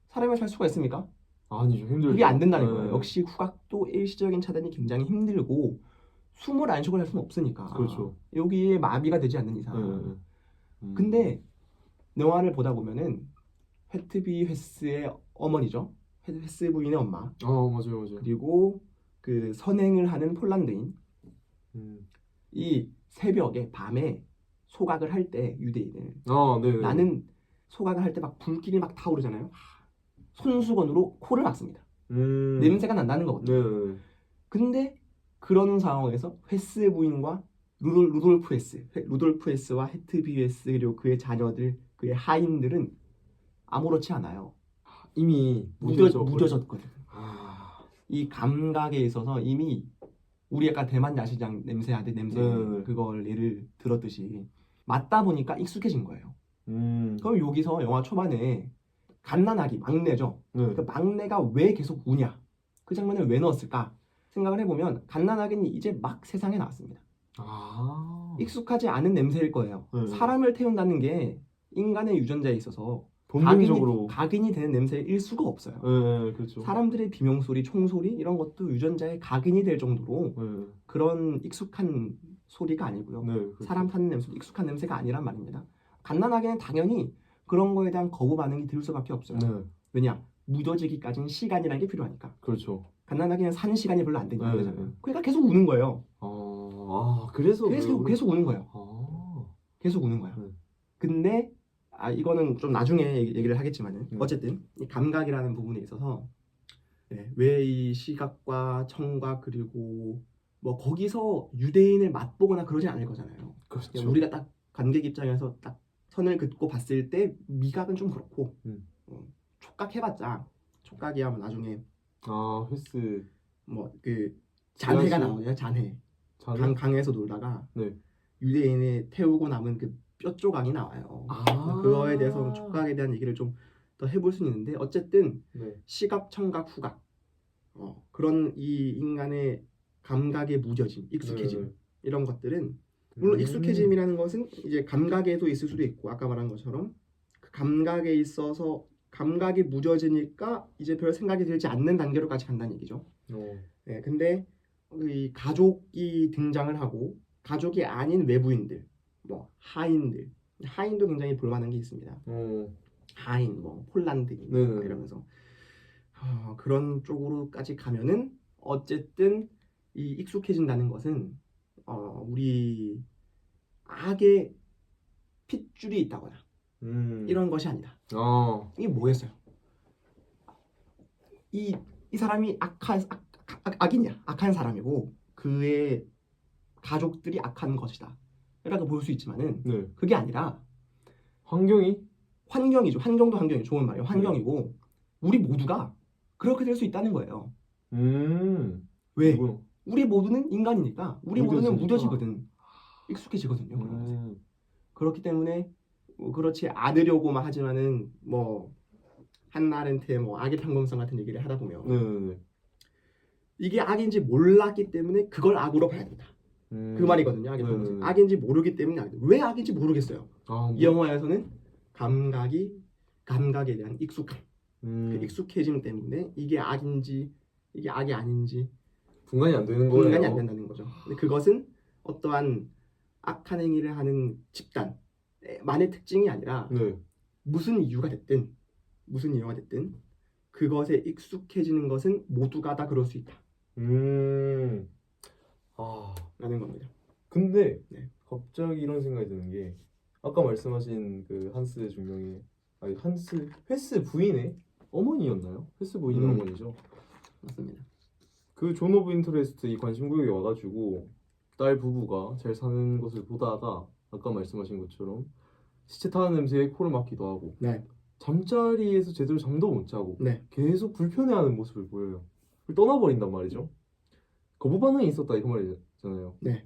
Speaker 2: 사람이 살 수가 있습니까?
Speaker 1: 아니죠. 힘들죠.
Speaker 2: 그게 안 된다는
Speaker 1: 네.
Speaker 2: 거예요. 역시 후각도 일시적인 차단이 굉장히 힘들고 숨을 안 쉬고 할 수는 없으니까.
Speaker 1: 그렇죠.
Speaker 2: 여기에 마비가 되지 않는 이상.
Speaker 1: 네.
Speaker 2: 근데 영화를 보다 보면은 휘트비 헤스의 어머니죠. 헤스 부인의 엄마.
Speaker 1: 맞아요.
Speaker 2: 그리고 그 선행을 하는 폴란드인. 이 새벽에 밤에 소각을 할 때 유대인을
Speaker 1: 네.
Speaker 2: 나는 소각을 할 때 막 불길이 막 타오르잖아요. 손수건으로 코를 막습니다. 냄새가 난다는 거거든요.
Speaker 1: 네.
Speaker 2: 근데 그런 상황에서 헤스 부인과 루돌프 헤스와 헤트비 헤스 그리고 그의 자녀들, 그의 하인들은 아무렇지 않아요.
Speaker 1: 이미
Speaker 2: 무뎌졌거든. 이 감각에 있어서 이미 우리 약간 대만 야시장 냄새 그걸 예를 들었듯이 맞다 보니까 익숙해진 거예요. 그럼 여기서 영화 초반에 갓난아기 막내죠.
Speaker 1: 네.
Speaker 2: 그 막내가 왜 계속 우냐? 그 장면을 왜 넣었을까? 생각을 해보면 갓난아기는 이제 막 세상에 나왔습니다. 익숙하지 않은 냄새일 거예요.
Speaker 1: 네.
Speaker 2: 사람을 태운다는 게 인간의 유전자에 있어서
Speaker 1: 본능적으로
Speaker 2: 각인이 되는 냄새일 수가 없어요.
Speaker 1: 네, 그렇죠.
Speaker 2: 사람들의 비명소리, 총소리 이런 것도 유전자에 각인이 될 정도로 그런 익숙한 소리가 아니고요.
Speaker 1: 네, 그렇죠.
Speaker 2: 사람 타는 냄새도 익숙한 냄새가 아니란 말입니다. 갓난아기는 당연히 그런 거에 대한 거부 반응이 들 수밖에 없어요.
Speaker 1: 네.
Speaker 2: 왜냐? 무뎌지기까지는 시간이라는 게 필요하니까.
Speaker 1: 그렇죠.
Speaker 2: 갓난아기는 사는 시간이 별로 안 되니까.
Speaker 1: 네.
Speaker 2: 그러니까 계속 우는 거예요.
Speaker 1: 그래서
Speaker 2: 계속 우는 거예요. 계속 우는 거야. 근데 이거는 좀 나중에 얘기를 하겠지만은 어쨌든 이 감각이라는 부분에 있어서 왜 이 시각과 청각 그리고 뭐 거기서 유대인을 맛보거나 그러지 않을 거잖아요.
Speaker 1: 그렇죠.
Speaker 2: 우리가 딱 관객 입장에서 딱 선을 긋고 봤을 때 미각은 좀 그렇고 촉각 해봤자 촉각이야 뭐 나중에
Speaker 1: 헬스
Speaker 2: 뭐 그 잔해가 나오네요. 잔해. 강에서 놀다가
Speaker 1: 네.
Speaker 2: 유대인을 태우고 남은 그 뼈 조각이 나와요. 그거에 대해서 촉각에 대한 얘기를 좀 더 해볼 수는 있는데 어쨌든 시각, 청각, 후각 그런 이 인간의 감각의 무뎌짐, 익숙해짐 이런 것들은 물론 익숙해짐이라는 것은 이제 감각에도 있을 수도 있고 아까 말한 것처럼 그 감각에 있어서 감각이 무뎌지니까 이제 별 생각이 들지 않는 단계로까지 간다는 얘기죠. 근데 이 가족이 등장을 하고 가족이 아닌 외부인들, 뭐 하인도 굉장히 볼만한 게 있습니다. 하인, 뭐 폴란드인 이러면서 그런 쪽으로까지 가면은 어쨌든 이 익숙해진다는 것은 우리 악의 핏줄이 있다거나 이런 것이 아니다. 이게 뭐겠어요? 이 사람이 악인이야. 악한 사람이고 그의 가족들이 악한 것이다. 라고 볼 수 있지만은 그게 아니라 환경이죠. 환경도 환경이 좋은 말이에요. 환경이고 우리 모두가 그렇게 될 수 있다는 거예요. 왜? 우리 모두는 인간이니까 우리 모두는 무뎌지거든. 익숙해지거든요. 그렇기 때문에 그렇지 않으려고만 하지만은 뭐 한나렌트의 뭐 악의 평범성 같은 얘기를 하다 보면 이게 악인지 몰랐기 때문에 그걸 악으로 봐야 된다. 그 말이거든요. 악의 평범성. 악인지 모르기 때문에 왜 악인지 모르겠어요. 이 영화에서는 감각에 대한 익숙함, 그 익숙해짐 때문에 이게 악인지 이게 악이 아닌지
Speaker 1: 분간이 안 되는
Speaker 2: 거예요. 분간이 안 된다는 거죠. 근데 그것은 어떠한 악한 행위를 하는 집단만의 특징이 아니라 무슨 이유가 됐든 그것에 익숙해지는 것은 모두가 다 그럴 수 있다. 라는 겁니다.
Speaker 1: 근데 갑자기 이런 생각이 드는 게 아까 말씀하신 그 헤스 부인의 어머니였나요? 헤스 부인의 어머니죠.
Speaker 2: 맞습니다.
Speaker 1: 그 존 오브 인터레스트 이 관심구역에 와가지고 딸 부부가 잘 사는 것을 보다가 아까 말씀하신 것처럼 시체 타는 냄새에 코를 막기도 하고 잠자리에서 제대로 잠도 못 자고 계속 불편해하는 모습을 보여요. 떠나버린단 말이죠. 거부 반응이 있었다 이그 말이잖아요.
Speaker 2: 네.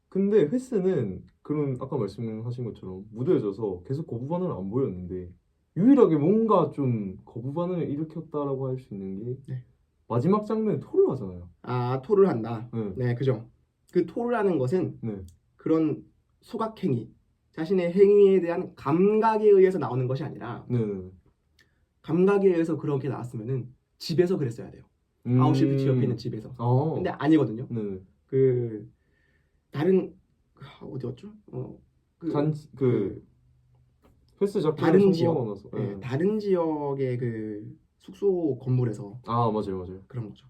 Speaker 1: 근데 횟스는 그런 아까 말씀하신 것처럼 무뎌져서 계속 거부 반응을 안 보였는데 유일하게 뭔가 좀 거부 반응을 일으켰다라고 할 수 있는 게
Speaker 2: 네.
Speaker 1: 마지막 장면에 토를 하잖아요.
Speaker 2: 아, 토를 한다.
Speaker 1: 네.
Speaker 2: 네, 그죠. 그 토를 하는 것은
Speaker 1: 네.
Speaker 2: 그런 소각행위, 자신의 행위에 대한 감각에 의해서 나오는 것이 아니라
Speaker 1: 네. 네.
Speaker 2: 감각에 의해서 그렇게 나왔으면은 집에서 그랬어야 돼요. 아우슈비츠 옆에 있는 집에서. 근데 아니거든요.
Speaker 1: 네.
Speaker 2: 그 다른 어디였죠?
Speaker 1: 횟스 잡히는
Speaker 2: 다른 지역,
Speaker 1: 성공하고 나서.
Speaker 2: 네,
Speaker 1: 네.
Speaker 2: 다른 지역의 그 숙소 건물에서
Speaker 1: 아 맞아요.
Speaker 2: 그런 거죠.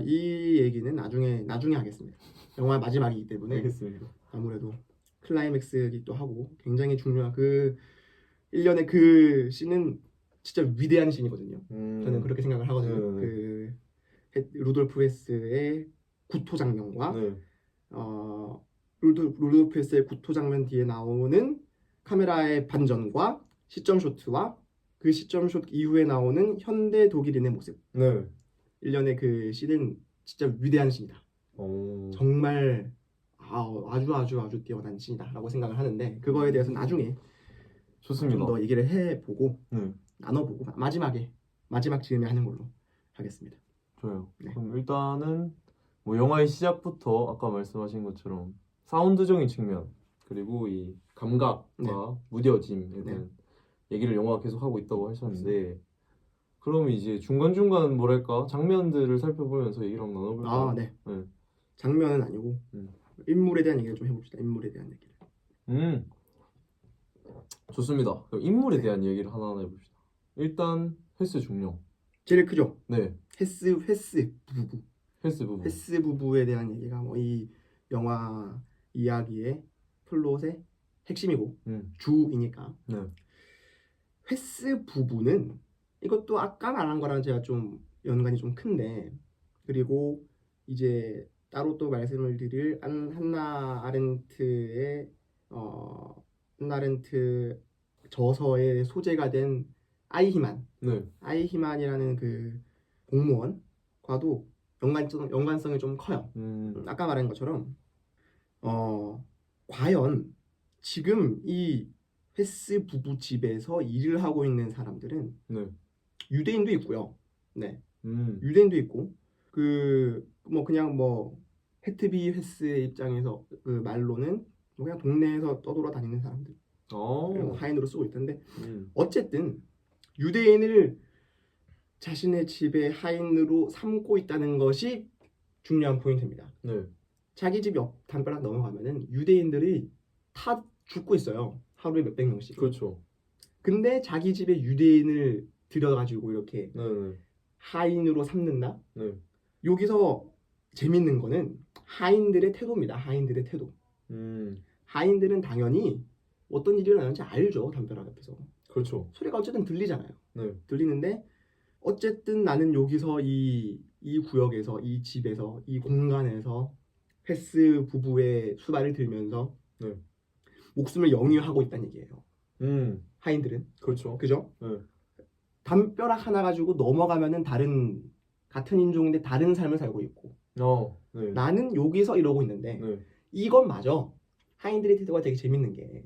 Speaker 2: 이 얘기는 나중에 하겠습니다. 영화 마지막이기 때문에
Speaker 1: 알겠습니다.
Speaker 2: 아무래도 클라이맥스이기도 하고 굉장히 중요한 그 일련의 그 씬은 진짜 위대한 씬이거든요. 저는 그렇게 생각을 하거든요.
Speaker 1: 네.
Speaker 2: 그 루돌프 헤스의 구토 장면과
Speaker 1: 네.
Speaker 2: 루돌프 헤스의 구토 장면 뒤에 나오는 카메라의 반전과 시점 쇼트와 그 시점 숏 이후에 나오는 현대 독일인의 모습.
Speaker 1: 네.
Speaker 2: 일련의 그 씬은 진짜 위대한 씬이다. 정말 아주 뛰어난 씬이다라고 생각을 하는데 그거에 대해서 나중에
Speaker 1: 좋습니다.
Speaker 2: 좀 더 얘기를 해보고
Speaker 1: 네.
Speaker 2: 나눠보고 마지막 즈음에 하는 걸로 하겠습니다.
Speaker 1: 좋아요.
Speaker 2: 네.
Speaker 1: 그럼 일단은 뭐 영화의 시작부터 아까 말씀하신 것처럼 사운드적인 측면 그리고 이 감각과
Speaker 2: 네.
Speaker 1: 무뎌짐에 대한 얘기를 영화가 계속 하고 있다고 하셨는데 그럼 이제 중간중간 뭐랄까 장면들을 살펴보면서 얘기를 한번 나눠볼까요?
Speaker 2: 네. 장면은 아니고 인물에 대한 얘기를 좀 해봅시다. 인물에 대한 얘기를.
Speaker 1: 좋습니다. 그럼 인물에 대한 얘기를 하나하나 해봅시다. 일단 횟스 중령.
Speaker 2: 제일 크죠?
Speaker 1: 네.
Speaker 2: 횟스 부부.
Speaker 1: 횟스
Speaker 2: 부부에 대한 얘기가 뭐 이 영화 이야기의 플롯의 핵심이고 주이니까.
Speaker 1: 네.
Speaker 2: 횟스 부부는 이것도 아까 말한 거랑 제가 좀 연관이 좀 큰데 그리고 이제 따로 또 말씀을 드릴 한나 아렌트의 한나 아렌트 저서의 소재가 된 아이히만이라는 그 공무원과도 연관성이 좀 커요. 아까 말한 것처럼 과연 지금 이 횟스 부부 집에서 일을 하고 있는 사람들은 유대인도 있고요. 네, 유대인도 있고 그냥 헤트비 횟스의 입장에서 그 말로는 그냥 동네에서 떠돌아다니는 사람들 하인으로 쓰고 있던데 어쨌든 유대인을 자신의 집의 하인으로 삼고 있다는 것이 중요한 포인트입니다. 자기 집 옆 담벼락 넘어가면은 유대인들이 다 죽고 있어요. 하루에 몇백 명씩.
Speaker 1: 그렇죠.
Speaker 2: 근데 자기 집에 유대인을 들여가지고 이렇게 하인으로 삼는다. 여기서 재밌는 거는 하인들의 태도입니다. 하인들의 태도. 하인들은 당연히 어떤 일이 일어나는지 알죠. 담벼락 앞에서.
Speaker 1: 그렇죠.
Speaker 2: 소리가 어쨌든 들리잖아요. 들리는데 어쨌든 나는 여기서 이 구역에서 이 집에서 이 공간에서 횟스 부부의 수발을 들면서 목숨을 영위하고 있다는 얘기예요. 하인들은.
Speaker 1: 그렇죠.
Speaker 2: 그죠? 담벼락 하나 가지고 넘어가면은 같은 인종인데 다른 삶을 살고 있고 나는 여기서 이러고 있는데 이것마저 하인들의 태도가 되게 재밌는 게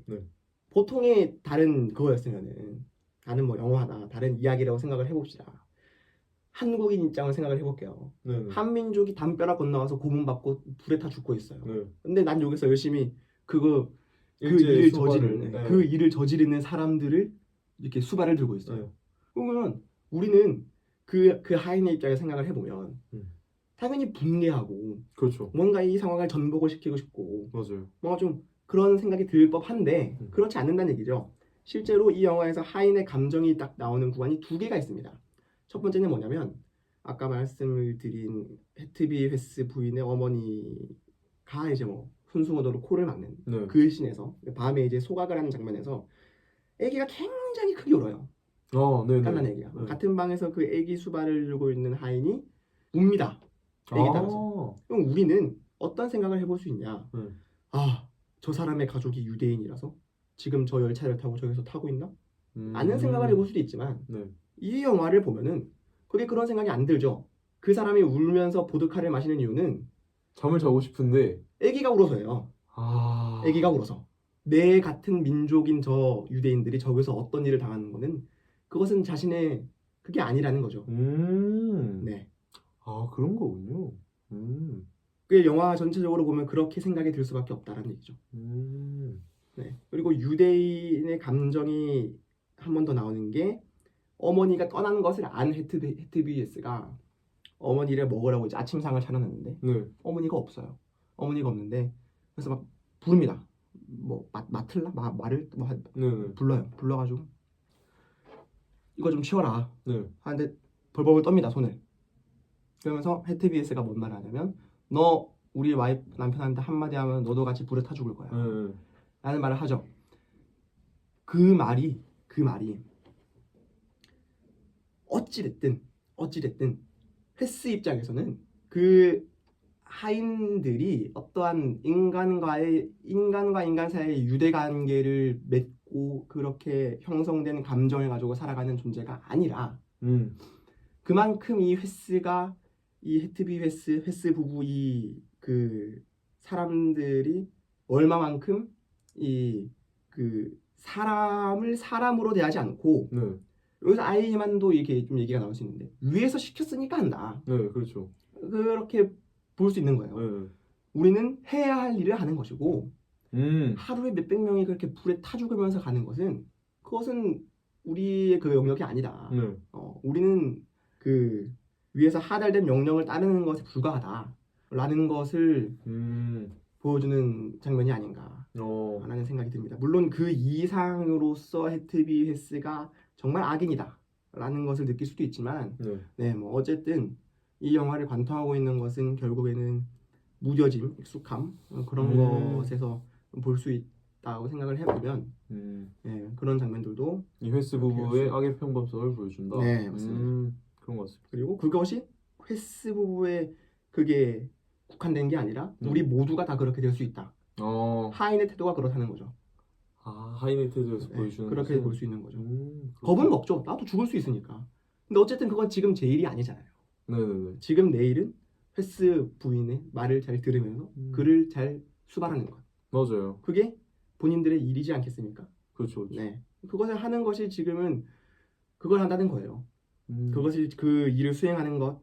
Speaker 2: 보통의 다른 그거였으면은 나는 뭐 영화나 다른 이야기라고 생각을 해봅시다. 한국인 입장을 생각을 해볼게요. 한민족이 담벼락 건너와서 고문받고 불에 타 죽고 있어요. 근데 난 여기서 열심히 그 일을 저지르는 사람들을 이렇게 수발을 들고 있어요. 그러면 우리는 그 하인의 입장에 생각을 해보면 당연히 분개하고
Speaker 1: 그렇죠.
Speaker 2: 뭔가 이 상황을 전복을 시키고 싶고
Speaker 1: 맞아요.
Speaker 2: 뭔가 좀 그런 생각이 들 법한데 그렇지 않는다는 얘기죠. 실제로 이 영화에서 하인의 감정이 딱 나오는 구간이 두 개가 있습니다. 첫 번째는 뭐냐면 아까 말씀을 드린 헤트비 횟스 부인의 어머니가 이제 뭐 손수건으로 코를 막는 그 씬에서 밤에 이제 소각을 하는 장면에서 아기가 굉장히 크게 울어요. 깐난 아기가. 같은 방에서 그 아기 수발을 들고 있는 하인이 웁니다. 아기 따라서. 그럼 우리는 어떤 생각을 해볼 수 있냐? 저 사람의 가족이 유대인이라서 지금 저 열차를 타고 저기서 타고 있나? 라는 생각을 해볼 수도 있지만 이 영화를 보면은 그게 그런 생각이 안 들죠. 그 사람이 울면서 보드카를 마시는 이유는
Speaker 1: 잠을 자고 싶은데
Speaker 2: 애기가 울어서예요. 애기가 울어서. 내 같은 민족인 저 유대인들이 저기서 어떤 일을 당하는 거는 그것은 자신의 그게 아니라는 거죠. 네.
Speaker 1: 아, 그런 거군요.
Speaker 2: 그 영화 전체적으로 보면 그렇게 생각이 들 수밖에 없다라는 얘기죠. 네. 그리고 유대인의 감정이 한 번 더 나오는 게 어머니가 떠나는 것을 안 헤트비에스가 어머니를 먹으라고 이제 아침상을 차려놨는데
Speaker 1: 네.
Speaker 2: 어머니가 없어요. 어머니가 없는데 그래서 막 부릅니다. 뭐 마틀라 말을 뭐
Speaker 1: 네.
Speaker 2: 불러요. 불러가지고 이거 좀 치워라.
Speaker 1: 네.
Speaker 2: 하는데 벌벌 떱니다 손을. 그러면서 헤트비에스가 뭔 말을 하냐면 너 우리 와이프 남편한테 한마디 하면 너도 같이 불에 타 죽을 거야. 라는 말을 하죠. 그 말이 어찌됐든 헤스 입장에서는 그 하인들이 어떠한 인간과 인간 사이의 유대 관계를 맺고 그렇게 형성된 감정을 가지고 살아가는 존재가 아니라 그만큼 이 헤스가 이 헤트비 헤스 부부 이 그 사람들이 얼마만큼 이 그 사람을 사람으로 대하지 않고 여기서 아이만도 이렇게 좀 얘기가 나올 수 있는데 위에서 시켰으니까 한다.
Speaker 1: 네, 그렇죠.
Speaker 2: 그렇게 볼 수 있는 거예요. 우리는 해야 할 일을 하는 것이고 하루에 몇백 명이 그렇게 불에 타 죽으면서 가는 것은 그것은 우리의 그 영역이 아니다. 우리는 그 위에서 하달된 명령을 따르는 것에 불과하다라는 것을 보여주는 장면이 아닌가 라는 생각이 듭니다. 물론 그 이상으로서 헤트비 헤스가 정말 악인이다 라는 것을 느낄 수도 있지만 네, 뭐 어쨌든 이 영화를 관통하고 있는 것은 결국에는 무뎌짐, 익숙함 그런 것에서 볼 수 있다고 생각을 해보면 네, 그런 장면들도
Speaker 1: 이 횟스 부부의 악의 평범성을 보여준다.
Speaker 2: 네, 맞습니다.
Speaker 1: 그런 것 같습니다.
Speaker 2: 그리고 그것이 횟스 부부의 그게 국한된 게 아니라 우리 모두가 다 그렇게 될 수 있다. 하인의 태도가 그렇다는 거죠.
Speaker 1: 하인의 태도에서 보여주는
Speaker 2: 그렇게 볼 수 있는 거죠. 겁은 먹죠. 나도 죽을 수 있으니까. 근데 어쨌든 그건 지금 제 일이 아니잖아요.
Speaker 1: 네네네.
Speaker 2: 지금 내 일은 횟스 부인의 말을 잘 들으면서 그를 잘 수발하는 것.
Speaker 1: 맞아요.
Speaker 2: 그게 본인들의 일이지 않겠습니까?
Speaker 1: 그렇죠.
Speaker 2: 네. 그것을 하는 것이 지금은 그걸 한다는 거예요. 그것이 그 일을 수행하는 것,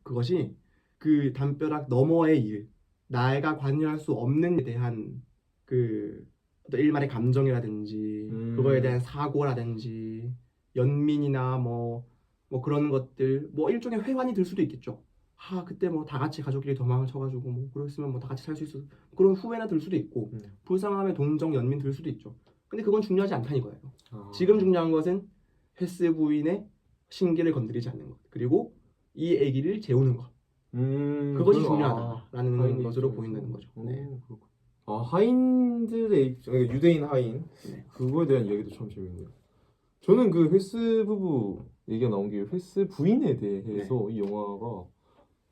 Speaker 2: 그것이 그 담벼락 너머의 일, 나가 관여할 수 없는 데 대한 그 어떤 일말의 감정이라든지 그거에 대한 사고라든지 연민이나 뭐 그런 것들, 뭐 일종의 회환이 들 수도 있겠죠. 그때 뭐 다 같이 가족끼리 도망을 쳐가지고 뭐 그랬으면 뭐 다 같이 살 수 있어. 그런 후회나 들 수도 있고 불쌍함에 동정, 연민 들 수도 있죠. 근데 그건 중요하지 않다는 거예요. 지금 중요한 것은 횟스 부인의 신기를 건드리지 않는 것, 그리고 이 아기를 재우는 것. 그것이 중요하다라는 것으로 보인다는 거죠. 네.
Speaker 1: 하인들의 유대인 하인 그거에 대한 이야기도 참 재밌네요. 저는 그 횟스 부부 얘기가 나온 게 횟스 부인에 대해서 이 영화가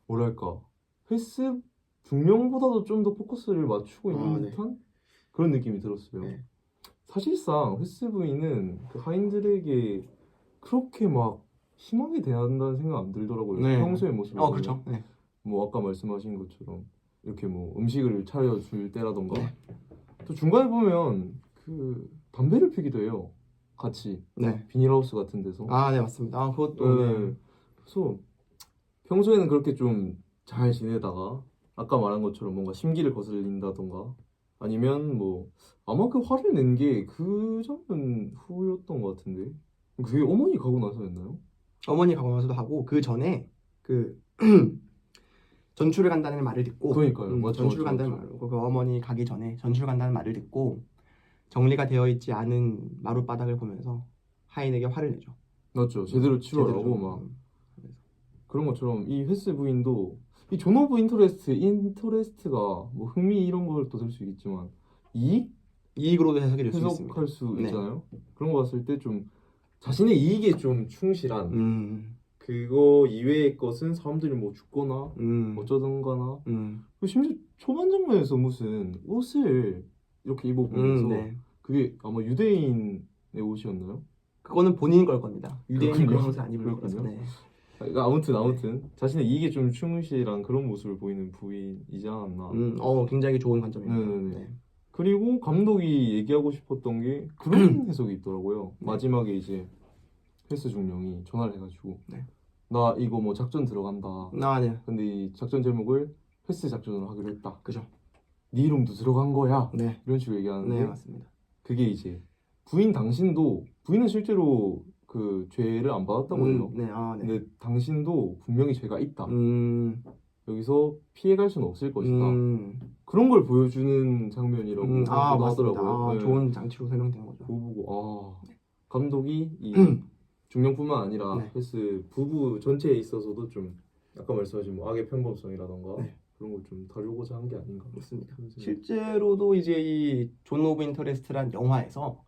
Speaker 1: 뭐랄까 횟스 중령보다도 좀 더 포커스를 맞추고 있는 듯한 그런 느낌이 들었어요. 사실상 횟스 부인은 그 하인들에게 그렇게 막 심하게 대한다는 생각 안 들더라고요. 평소의 모습을 보면.
Speaker 2: 그렇죠.
Speaker 1: 뭐 아까 말씀하신 것처럼 이렇게 뭐 음식을 차려줄 때라던가 또 중간에 보면 그 담배를 피기도 해요. 같이 비닐하우스 같은 데서.
Speaker 2: 네, 맞습니다. 그것도
Speaker 1: 그래서 평소에는 그렇게 좀 잘 지내다가 아까 말한 것처럼 뭔가 심기를 거슬린다던가 아니면 뭐 아마 그 화를 낸 게 그 장면 후였던 것 같은데 그게 어머니 가고 나서였나요?
Speaker 2: 어머니 가고 나서도 하고 그 전에 그 전출을 간다는 말을 듣고
Speaker 1: 그러니까요.
Speaker 2: 전출 간다는 말, 그 어머니 가기 전에 전출 간다는 말을 듣고 정리가 되어 있지 않은 마룻바닥을 보면서 하인에게 화를 내죠.
Speaker 1: 맞죠. 제대로 치워라고 막 그런 것처럼 이 횟스 부인도 이 존 오브 인터레스트가 뭐 흥미 이런 걸 또 들 수 있겠지만
Speaker 2: 이익으로도 해석이 될 수 있습니다.
Speaker 1: 해석할 수 있잖아요. 그런 거 봤을 때 좀 자신의 이익에 좀 충실한 그거 이외의 것은 사람들이 뭐 죽거나 어쩌던가나 심지어 초반 장면에서 무슨 옷을 이렇게 입어보면서 그게 아마 유대인의 옷이었나요?
Speaker 2: 그거는 본인 걸 겁니다. 유대인이 그런 옷을 안 입을 거라서.
Speaker 1: 그러니까 아무튼 자신의 이익에 좀 충실한 그런 모습을 보이는 부인이지 않았나.
Speaker 2: 굉장히 좋은 관점입니다.
Speaker 1: 네네네.
Speaker 2: 네.
Speaker 1: 그리고 감독이 얘기하고 싶었던 게 그런 해석이 있더라고요.
Speaker 2: 네.
Speaker 1: 마지막에 이제 헬스 중령이 전화를 해가지고
Speaker 2: 네.
Speaker 1: 나 이거 뭐 작전 들어간다.
Speaker 2: 네.
Speaker 1: 근데 이 작전 제목을 헬스 작전으로 하기로 했다.
Speaker 2: 그죠.
Speaker 1: 네 이름도 들어간 거야.
Speaker 2: 네.
Speaker 1: 이런 식으로 얘기하는데
Speaker 2: 네, 맞습니다.
Speaker 1: 그게 이제 부인은 실제로 그 죄를 안 받았다고 해요.
Speaker 2: 네. 네.
Speaker 1: 근데 당신도 분명히 죄가 있다.
Speaker 2: 음.
Speaker 1: 여기서 피해갈 수는 없을 것이다.
Speaker 2: 음.
Speaker 1: 그런 걸 보여주는 장면이라고
Speaker 2: 맞습니다.
Speaker 1: 하더라고요. 네.
Speaker 2: 좋은 장치로 설명된 거죠.
Speaker 1: 그거 보고 감독이 이 중령뿐만 아니라
Speaker 2: 네.
Speaker 1: 헬스 부부 전체에 있어서도 좀 아까 말씀하신 뭐 악의 편법성이라던가
Speaker 2: 네.
Speaker 1: 그런 걸 좀 다루고자 한 게 아닌가.
Speaker 2: 맞습니다.
Speaker 1: 그런 생각이
Speaker 2: 실제로도 이제 이 존 오브 인터레스트란 영화에서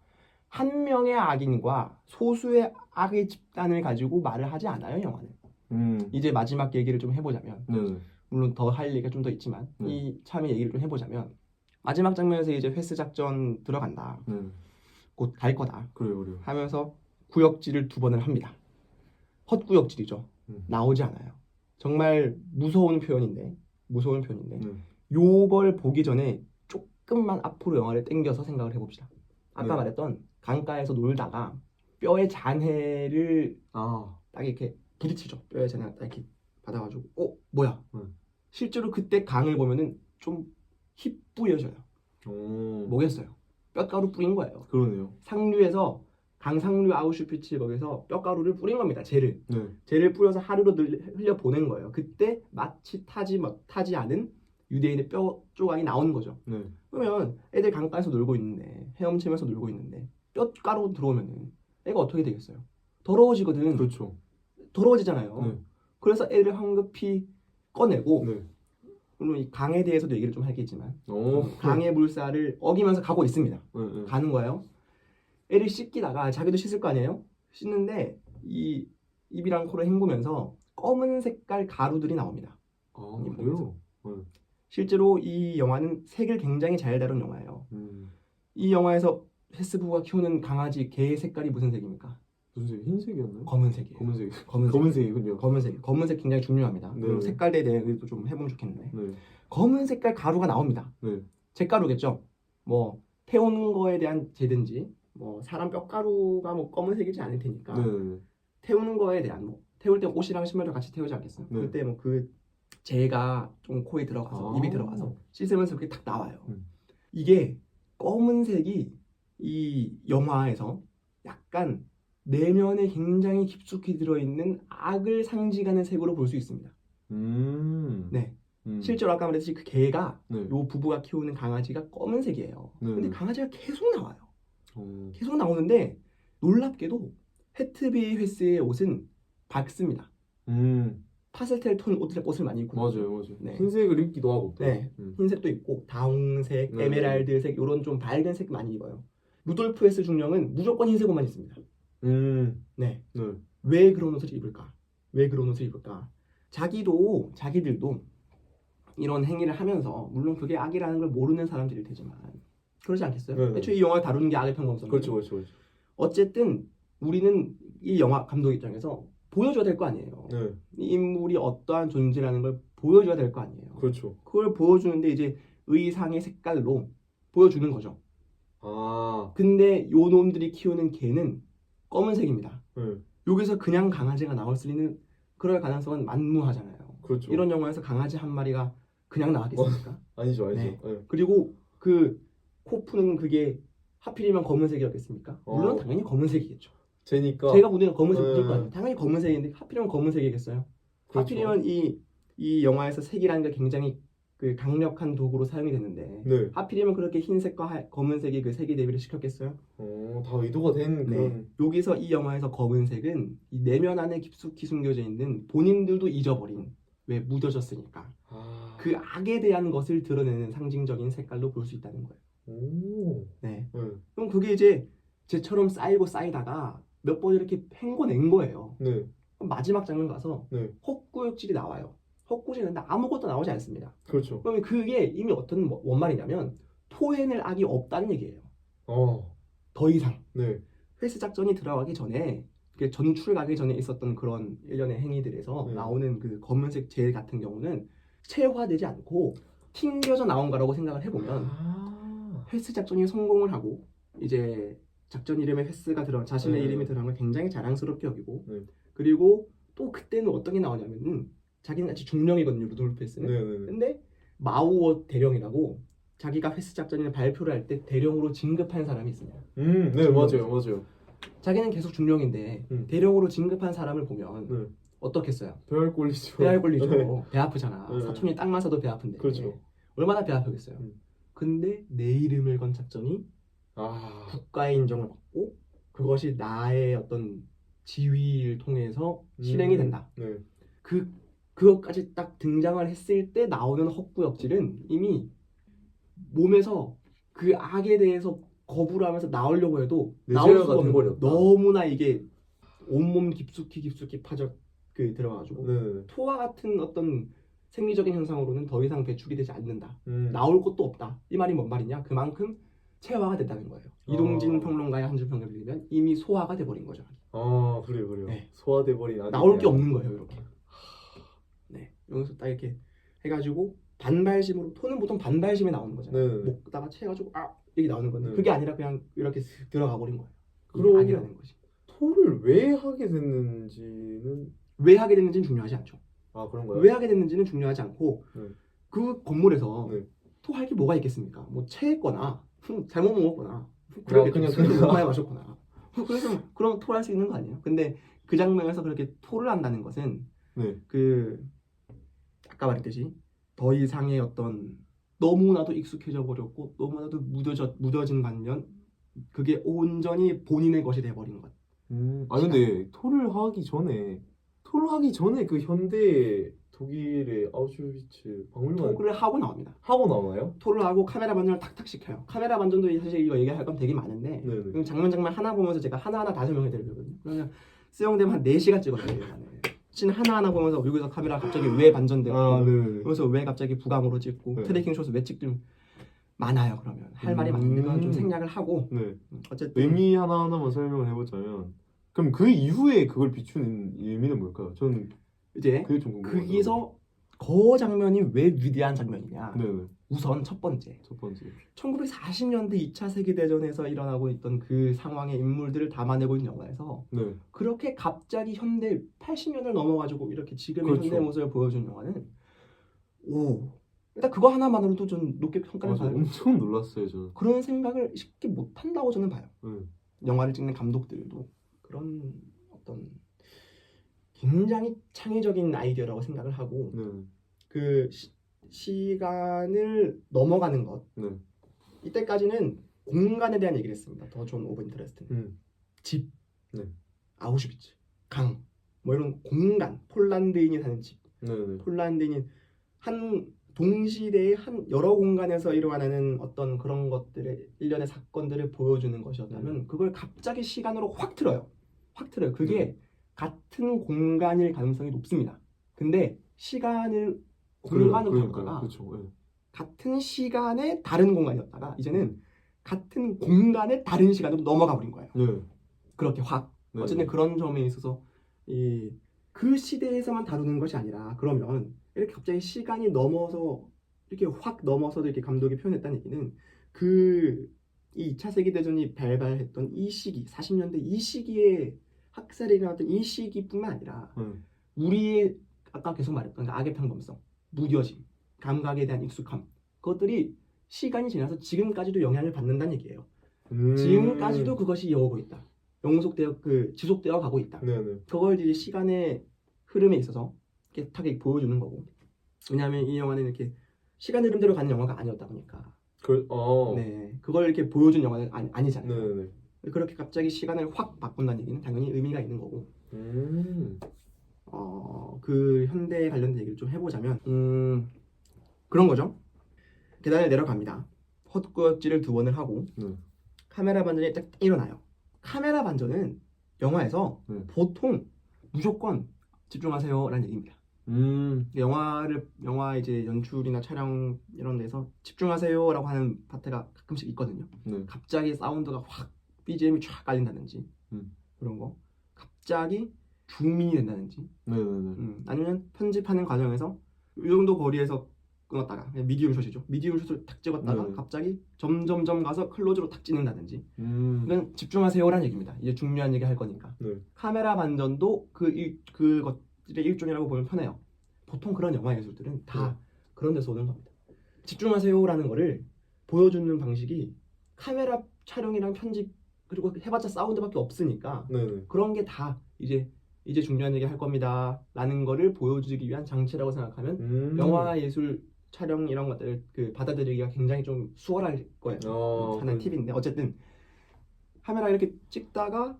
Speaker 2: 한 명의 악인과 소수의 악의 집단을 가지고 말을 하지 않아요, 영화는. 이제 마지막 얘기를 좀 해보자면,
Speaker 1: 네네.
Speaker 2: 물론 더 할 얘기가 좀 더 있지만 이 참의 얘기를 좀 해보자면 마지막 장면에서 이제 횟수 작전 들어간다. 곧 갈 거다.
Speaker 1: 그래요.
Speaker 2: 하면서 구역질을 2번을 합니다. 헛구역질이죠. 나오지 않아요. 정말 무서운 표현인데 요걸 보기 전에 조금만 앞으로 영화를 당겨서 생각을 해봅시다. 아까 말했던 강가에서 놀다가 뼈에 잔해를 딱 이렇게 부딪히죠. 뼈에 잔해가 딱 이렇게 받아가지고 뭐야? 실제로 그때 강을 보면은 좀 힙뿌여져요. 뭐겠어요? 뼈가루 뿌린 거예요.
Speaker 1: 그러네요.
Speaker 2: 상류에서 강상류 아우슈피츠 거기서 뼈가루를 뿌린 겁니다. 젤을.
Speaker 1: 네.
Speaker 2: 젤을 뿌려서 하루로 흘려 보낸 거예요. 그때 마치 타지 않은 유대인의 뼈 조각이 나오는 거죠.
Speaker 1: 네.
Speaker 2: 그러면 애들 강가에서 놀고 있는데 헤엄치면서 놀고 있는데 뼈가루 들어오면은 애가 어떻게 되겠어요? 더러워지거든.
Speaker 1: 그렇죠.
Speaker 2: 더러워지잖아요.
Speaker 1: 네.
Speaker 2: 그래서 애를 황급히 꺼내고
Speaker 1: 네.
Speaker 2: 물론 이 강에 대해서도 얘기를 좀 하겠지만
Speaker 1: 오.
Speaker 2: 강의 물살을 어기면서 가고 있습니다.
Speaker 1: 네.
Speaker 2: 가는 거예요. 애를 씻기다가 자기도 씻을 거 아니에요? 씻는데 이 입이랑 코를 헹구면서 검은 색깔 가루들이 나옵니다.
Speaker 1: 그래요?
Speaker 2: 실제로 이 영화는 색을 굉장히 잘 다룬 영화예요. 이 영화에서 헤스 부부가 키우는 강아지 개의 색깔이 무슨 색입니까?
Speaker 1: 무슨 색? 흰색이었나요?
Speaker 2: 검은색이에요.
Speaker 1: 검은색이군요.
Speaker 2: 검은색 굉장히 중요합니다.
Speaker 1: 네.
Speaker 2: 색깔에 대해서도 좀 해보면 좋겠는데
Speaker 1: 네.
Speaker 2: 검은 색깔 가루가 나옵니다.
Speaker 1: 네.
Speaker 2: 잿가루겠죠. 뭐 태우는 거에 대한 죄든지 뭐 사람 뼈가루가 뭐 검은색이지 않을 테니까
Speaker 1: 네.
Speaker 2: 태우는 거에 대한 뭐 태울 때 옷이랑 신발도 같이 태우지 않겠어요?
Speaker 1: 네.
Speaker 2: 그때 뭐 그 재가 좀 코에 들어가서 입에 들어가서 씻으면서 그게 딱 나와요. 이게 검은색이 이 영화에서 약간 내면에 굉장히 깊숙이 들어있는 악을 상징하는 색으로 볼 수 있습니다. 네. 실제로 아까 말했듯이 그 개가 요 부부가 키우는 강아지가 검은색이에요. 근데 강아지가 계속 나와요. 계속 나오는데 놀랍게도 헤트비 횟스의 옷은 밝습니다. 파스텔 톤 옷을 많이 입고
Speaker 1: 맞아요.
Speaker 2: 네.
Speaker 1: 흰색을 입기도 하고
Speaker 2: 네. 흰색도 있고 다홍색, 에메랄드색 이런 좀 밝은 색 많이 입어요. 루돌프 웨스 중령은 무조건 흰색 옷만 입습니다. 네. 왜 그런 옷을 입을까? 자기들도 이런 행위를 하면서 물론 그게 악이라는 걸 모르는 사람들일 테지만 그러지 않겠어요? 애초에 이 영화를 다루는 게 악의 편검성.
Speaker 1: 그렇죠.
Speaker 2: 어쨌든 우리는 이 영화 감독 입장에서 보여줘야 될 거 아니에요. 이 인물이 어떠한 존재라는 걸 보여줘야 될 거 아니에요.
Speaker 1: 그렇죠.
Speaker 2: 그걸 보여주는데 이제 의상의 색깔로 보여주는 거죠. 근데 요 놈들이 키우는 개는 검은색입니다. 여기서 그냥 강아지가 나올 수 있는 그럴 가능성은 만무하잖아요.
Speaker 1: 그렇죠.
Speaker 2: 이런 영화에서 강아지 한 마리가 그냥 나왔겠습니까?
Speaker 1: 아니죠.
Speaker 2: 네. 그리고 그 코 푸는 그게 하필이면 검은색이었겠습니까? 물론 당연히 검은색이겠죠. 제가 보기에는 검은색 묻을 거 아니에요. 당연히 검은색인데 하필이면 검은색이겠어요. 그렇죠. 하필이면 이 영화에서 색이라는 게 굉장히 그 강력한 도구로 사용이 됐는데 하필이면 그렇게 흰색과 검은색이 그 색이 대비를 시켰겠어요?
Speaker 1: 다 의도가 된 그런.
Speaker 2: 여기서 이 영화에서 검은색은 이 내면 안에 깊숙이 숨겨져 있는 본인들도 잊어버린 왜 묻어졌으니까 그 악에 대한 것을 드러내는 상징적인 색깔로 볼 수 있다는 거예요. 네. 그럼 그게 이제 쟤처럼 쌓이다가 몇 번 이렇게 헹궈낸 거예요. 그럼 마지막 장면 가서 헛구역질이 나와요. 헛구역질인데 아무것도 나오지 않습니다.
Speaker 1: 그렇죠.
Speaker 2: 그러면 그게 이미 어떤 원말이냐면 토해낼 악이 없다는 얘기예요. 더 이상 횟수 작전이 들어가기 전에 전출 가기 전에 있었던 그런 일련의 행위들에서
Speaker 1: 네.
Speaker 2: 나오는 그 검은색 젤 같은 경우는 체화되지 않고 튕겨져 나온 거라고 생각을 해보면 횟스 작전이 성공을 하고 이제 작전 이름에 횟스가 들어 자신의
Speaker 1: 네.
Speaker 2: 이름이 들어간 걸 굉장히 자랑스럽게 여기고
Speaker 1: 네.
Speaker 2: 그리고 또 그때는 어떤 게 나오냐면은 자기는 아직 중령이거든요, 루돌프 횟스는.
Speaker 1: 네네네.
Speaker 2: 근데 마우어 대령이라고 자기가 횟스 작전을 발표를 할 때 대령으로 진급한 사람이 있습니다.
Speaker 1: 네 맞아요 맞아요.
Speaker 2: 자기는 계속 중령인데
Speaker 1: 음.
Speaker 2: 대령으로 진급한 사람을 보면
Speaker 1: 네.
Speaker 2: 어떻겠어요?
Speaker 1: 배알 꼴리죠.
Speaker 2: 배알 꼴리죠.
Speaker 1: 네.
Speaker 2: 배 아프잖아.
Speaker 1: 네.
Speaker 2: 사촌이 딱 맞아도 배 아픈데.
Speaker 1: 그렇죠.
Speaker 2: 얼마나 배 아프겠어요. 근데 내 이름을 건 작전이
Speaker 1: 아
Speaker 2: 국가의 인정을 받고 그것이 나의 어떤 지위를 통해서 실행이 된다.
Speaker 1: 네.
Speaker 2: 그것까지 딱 등장을 했을 때 나오는 헛구역질은 이미 몸에서 그 악에 대해서 거부를 하면서 나오려고 해도 나올 수가 없는 거예요. 너무나 이게 온몸 깊숙이 파져 들어가가지고
Speaker 1: 네.
Speaker 2: 토와 같은 어떤 생리적인 현상으로는 더 이상 배출이 되지 않는다. 나올 곳도 없다. 이 말이 뭔 말이냐? 그만큼 체화가 됐다는 거예요. 이동진 평론가의 한 줄 평을 빌리면 이미 소화가 돼버린 거죠.
Speaker 1: 아 그래요.
Speaker 2: 네.
Speaker 1: 소화돼버린
Speaker 2: 나올 게 없는 거예요. 이렇게. 네. 여기서 딱 이렇게 해가지고 반발심으로 토는 보통 반발심에 나오는 거잖아요.
Speaker 1: 네.
Speaker 2: 목다가 채가지고 이게 나오는 건데
Speaker 1: 네.
Speaker 2: 그게 아니라 그냥 이렇게 슥 들어가 버린 거예요.
Speaker 1: 그러면
Speaker 2: 악이라는 거지.
Speaker 1: 토를 왜 하게 됐는지는
Speaker 2: 왜 하게 됐는지는 중요하지 않죠.
Speaker 1: 아 그런가요?
Speaker 2: 왜 하게 됐는지는 중요하지 않고 그 건물에서
Speaker 1: 네.
Speaker 2: 토할 게 뭐가 있겠습니까? 뭐 체했거나 잘못 먹었거나
Speaker 1: 그냥
Speaker 2: 너무 많이 마셨거나 그래서 그럼 토할 수 있는 거 아니에요? 근데 그 장면에서 그렇게 토를 한다는 것은
Speaker 1: 네.
Speaker 2: 아까 말했듯이 더 이상의 어떤 너무나도 익숙해져 버렸고 너무나도 무뎌진 관념 그게 온전히 본인의 것이 돼버린 것.
Speaker 1: 근데 토를 하기 전에 그 현대 독일의 아우슈비츠 박물관
Speaker 2: 토를 하고 나옵니다.
Speaker 1: 하고 나오나요?
Speaker 2: 토를 하고 카메라 반전을 탁탁 시켜요. 카메라 반전도 사실 이거 얘기할 건 되게 많은데
Speaker 1: 네네.
Speaker 2: 장면 하나 보면서 제가 하나하나 다 설명해 드리거든요. 그러면 수영되면 한 4시간 찍었어요. 씬 하나하나 보면서 여기서 카메라 갑자기 왜 반전되고 그래서 왜 갑자기 부감으로 찍고
Speaker 1: 네.
Speaker 2: 트래킹 숏을 왜 찍든 많아요. 그러면 할 말이 많은데 그건 좀 생략을 하고
Speaker 1: 네.
Speaker 2: 어쨌든
Speaker 1: 의미 하나하나만 설명을 해보자면 그럼 그 이후에 그걸 비추는 의미는 뭘까요? 저는
Speaker 2: 이제
Speaker 1: 그게 좀 궁금해요.
Speaker 2: 거기서 그 장면이 왜 위대한 장면이냐.
Speaker 1: 네네.
Speaker 2: 우선 첫 번째 1940년대 2차 세계대전에서 일어나고 있던 그 상황의 인물들을 담아내고 있는 영화에서
Speaker 1: 네.
Speaker 2: 그렇게 갑자기 현대 80년을 넘어가지고 이렇게 지금의
Speaker 1: 그렇죠.
Speaker 2: 현대 모습을 보여준 영화는 일단 그거 하나만으로도 좀 높게 평가를
Speaker 1: 맞아,
Speaker 2: 받아요.
Speaker 1: 엄청 놀랐어요 저는.
Speaker 2: 그런 생각을 쉽게 못한다고 저는 봐요.
Speaker 1: 네.
Speaker 2: 영화를 찍는 감독들도 그런 어떤 굉장히 창의적인 아이디어라고 생각을 하고
Speaker 1: 네.
Speaker 2: 그 시간을 넘어가는 것
Speaker 1: 네.
Speaker 2: 이때까지는 공간에 대한 얘기를 했습니다. 더 존 오브 인터레스트는 집,
Speaker 1: 네.
Speaker 2: 아우슈비츠, 강, 뭐 이런 공간, 폴란드인이 사는 집,
Speaker 1: 네네.
Speaker 2: 폴란드인이 한 동시대에 한 여러 공간에서 일어나는 어떤 그런 것들의 일련의 사건들을 보여주는 것이었다면 그걸 갑자기 시간으로 확 틀어요. 그게 같은 공간일 가능성이 높습니다. 근데 시간을 공간으로 바꾸다가
Speaker 1: 그렇죠. 네.
Speaker 2: 같은 시간의 다른 공간이었다가 이제는 같은 공간의 다른 시간으로 넘어가 버린 거예요.
Speaker 1: 네.
Speaker 2: 그렇게 확.
Speaker 1: 네.
Speaker 2: 어쨌든 그런 점에 있어서 그 시대에서만 다루는 것이 아니라 그러면 이렇게 갑자기 시간이 넘어서 이렇게 확 넘어서도 이렇게 감독이 표현했다는 얘기는 이 2차 세계대전이 발발했던 이 시기, 40년대 이 시기에 학살이 일어났던 이 시기뿐만 아니라 우리의 아까 계속 말했던 그 악의 평범성, 무뎌짐, 감각에 대한 익숙함 그것들이 시간이 지나서 지금까지도 영향을 받는다는 얘기예요. 지금까지도 그것이 이어오고 있다. 지속되어 가고 있다.
Speaker 1: 네네.
Speaker 2: 그걸 이제 시간의 흐름에 있어서 깨끗하게 보여주는 거고. 왜냐하면 이 영화는 이렇게 시간 흐름대로 가는 영화가 아니었다 보니까. 네, 그걸 이렇게 보여준 영화는 아니잖아요.
Speaker 1: 네네.
Speaker 2: 그렇게 갑자기 시간을 확 바꾼다는 얘기는 당연히 의미가 있는 거고. 그 현대에 관련된 얘기를 좀 해보자면 그런 거죠. 계단을 내려갑니다. 헛구역질을 2번을 하고 카메라 반전이 딱 일어나요. 카메라 반전은 영화에서 보통 무조건 집중하세요라는 얘기입니다. 영화 이제 연출이나 촬영 이런 데서 집중하세요라고 하는 파트가 가끔씩 있거든요. 갑자기 사운드가 확 BGM이 쫙 깔린다든지 그런 거. 갑자기 줌인이 된다든지
Speaker 1: 네네네.
Speaker 2: 아니면 편집하는 과정에서 이 정도 거리에서 끊었다가 그냥 미디움 숏이죠. 미디움 숏을 탁 찍었다가
Speaker 1: 네.
Speaker 2: 갑자기 점점점 가서 클로즈로 탁 찍는다든지
Speaker 1: 음.
Speaker 2: 이건 집중하세요라는 얘기입니다. 이제 중요한 얘기 할 거니까.
Speaker 1: 네.
Speaker 2: 카메라 반전도 그것들의 일종이라고 보면 편해요. 보통 그런 영화 예술들은 다 그런 데서 오는 겁니다. 집중하세요라는 거를 보여주는 방식이 카메라 촬영이랑 편집 그리고 해봤자 사운드밖에 없으니까
Speaker 1: 네네.
Speaker 2: 그런 게 다 이제 중요한 얘기 할 겁니다 라는 거를 보여주기 위한 장치라고 생각하면 영화 예술 촬영 이런 것들을 그 받아들이기가 굉장히 좀 수월할 거예요. 하나의 팁인데 어쨌든 카메라 이렇게 찍다가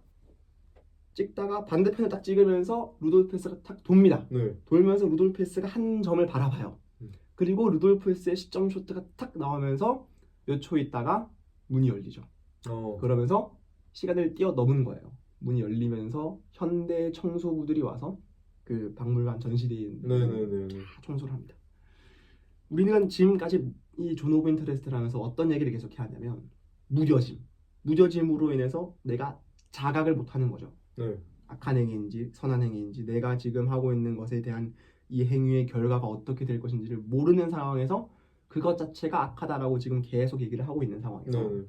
Speaker 2: 반대편을 딱 찍으면서 루돌프 헤스가 탁 돕니다.
Speaker 1: 네.
Speaker 2: 돌면서 루돌프 헤스가 한 점을 바라봐요. 그리고 루돌프 헤스의 시점 쇼트가 탁 나오면서 몇 초 있다가 문이 열리죠. 그러면서 시간을 뛰어넘은 거예요. 문이 열리면서 현대 청소부들이 와서 그 박물관 전시대에
Speaker 1: 네네네.
Speaker 2: 다 청소를 합니다. 우리는 지금까지 이 존 오브 인터레스트를 하면서 어떤 얘기를 계속 해야 하냐면 무뎌짐으로 인해서 내가 자각을 못하는 거죠.
Speaker 1: 네.
Speaker 2: 악한 행위인지 선한 행위인지 내가 지금 하고 있는 것에 대한 이 행위의 결과가 어떻게 될 것인지를 모르는 상황에서 그것 자체가 악하다라고 지금 계속 얘기를 하고 있는 상황에서
Speaker 1: 네.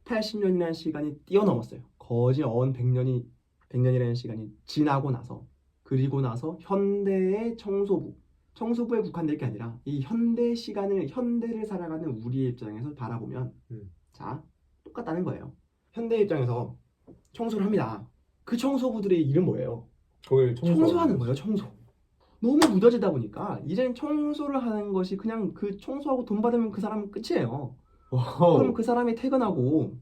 Speaker 2: 80년이라는 시간이 뛰어넘었어요. 거의 언 100년이라는 시간이 지나고 나서 그리고 나서 현대의 청소부에 국한될 게 아니라 이 현대를 살아가는 우리의 입장에서 바라보면 자 똑같다는 거예요. 현대 입장에서 청소를 합니다. 그 청소부들의 일은 뭐예요?
Speaker 1: 거길
Speaker 2: 청소하는 거예요. 청소. 너무 무뎌지다 보니까 이제는 청소를 하는 것이 그냥 그 청소하고 돈 받으면 그 사람은 끝이에요. 그럼 그 사람이 퇴근하고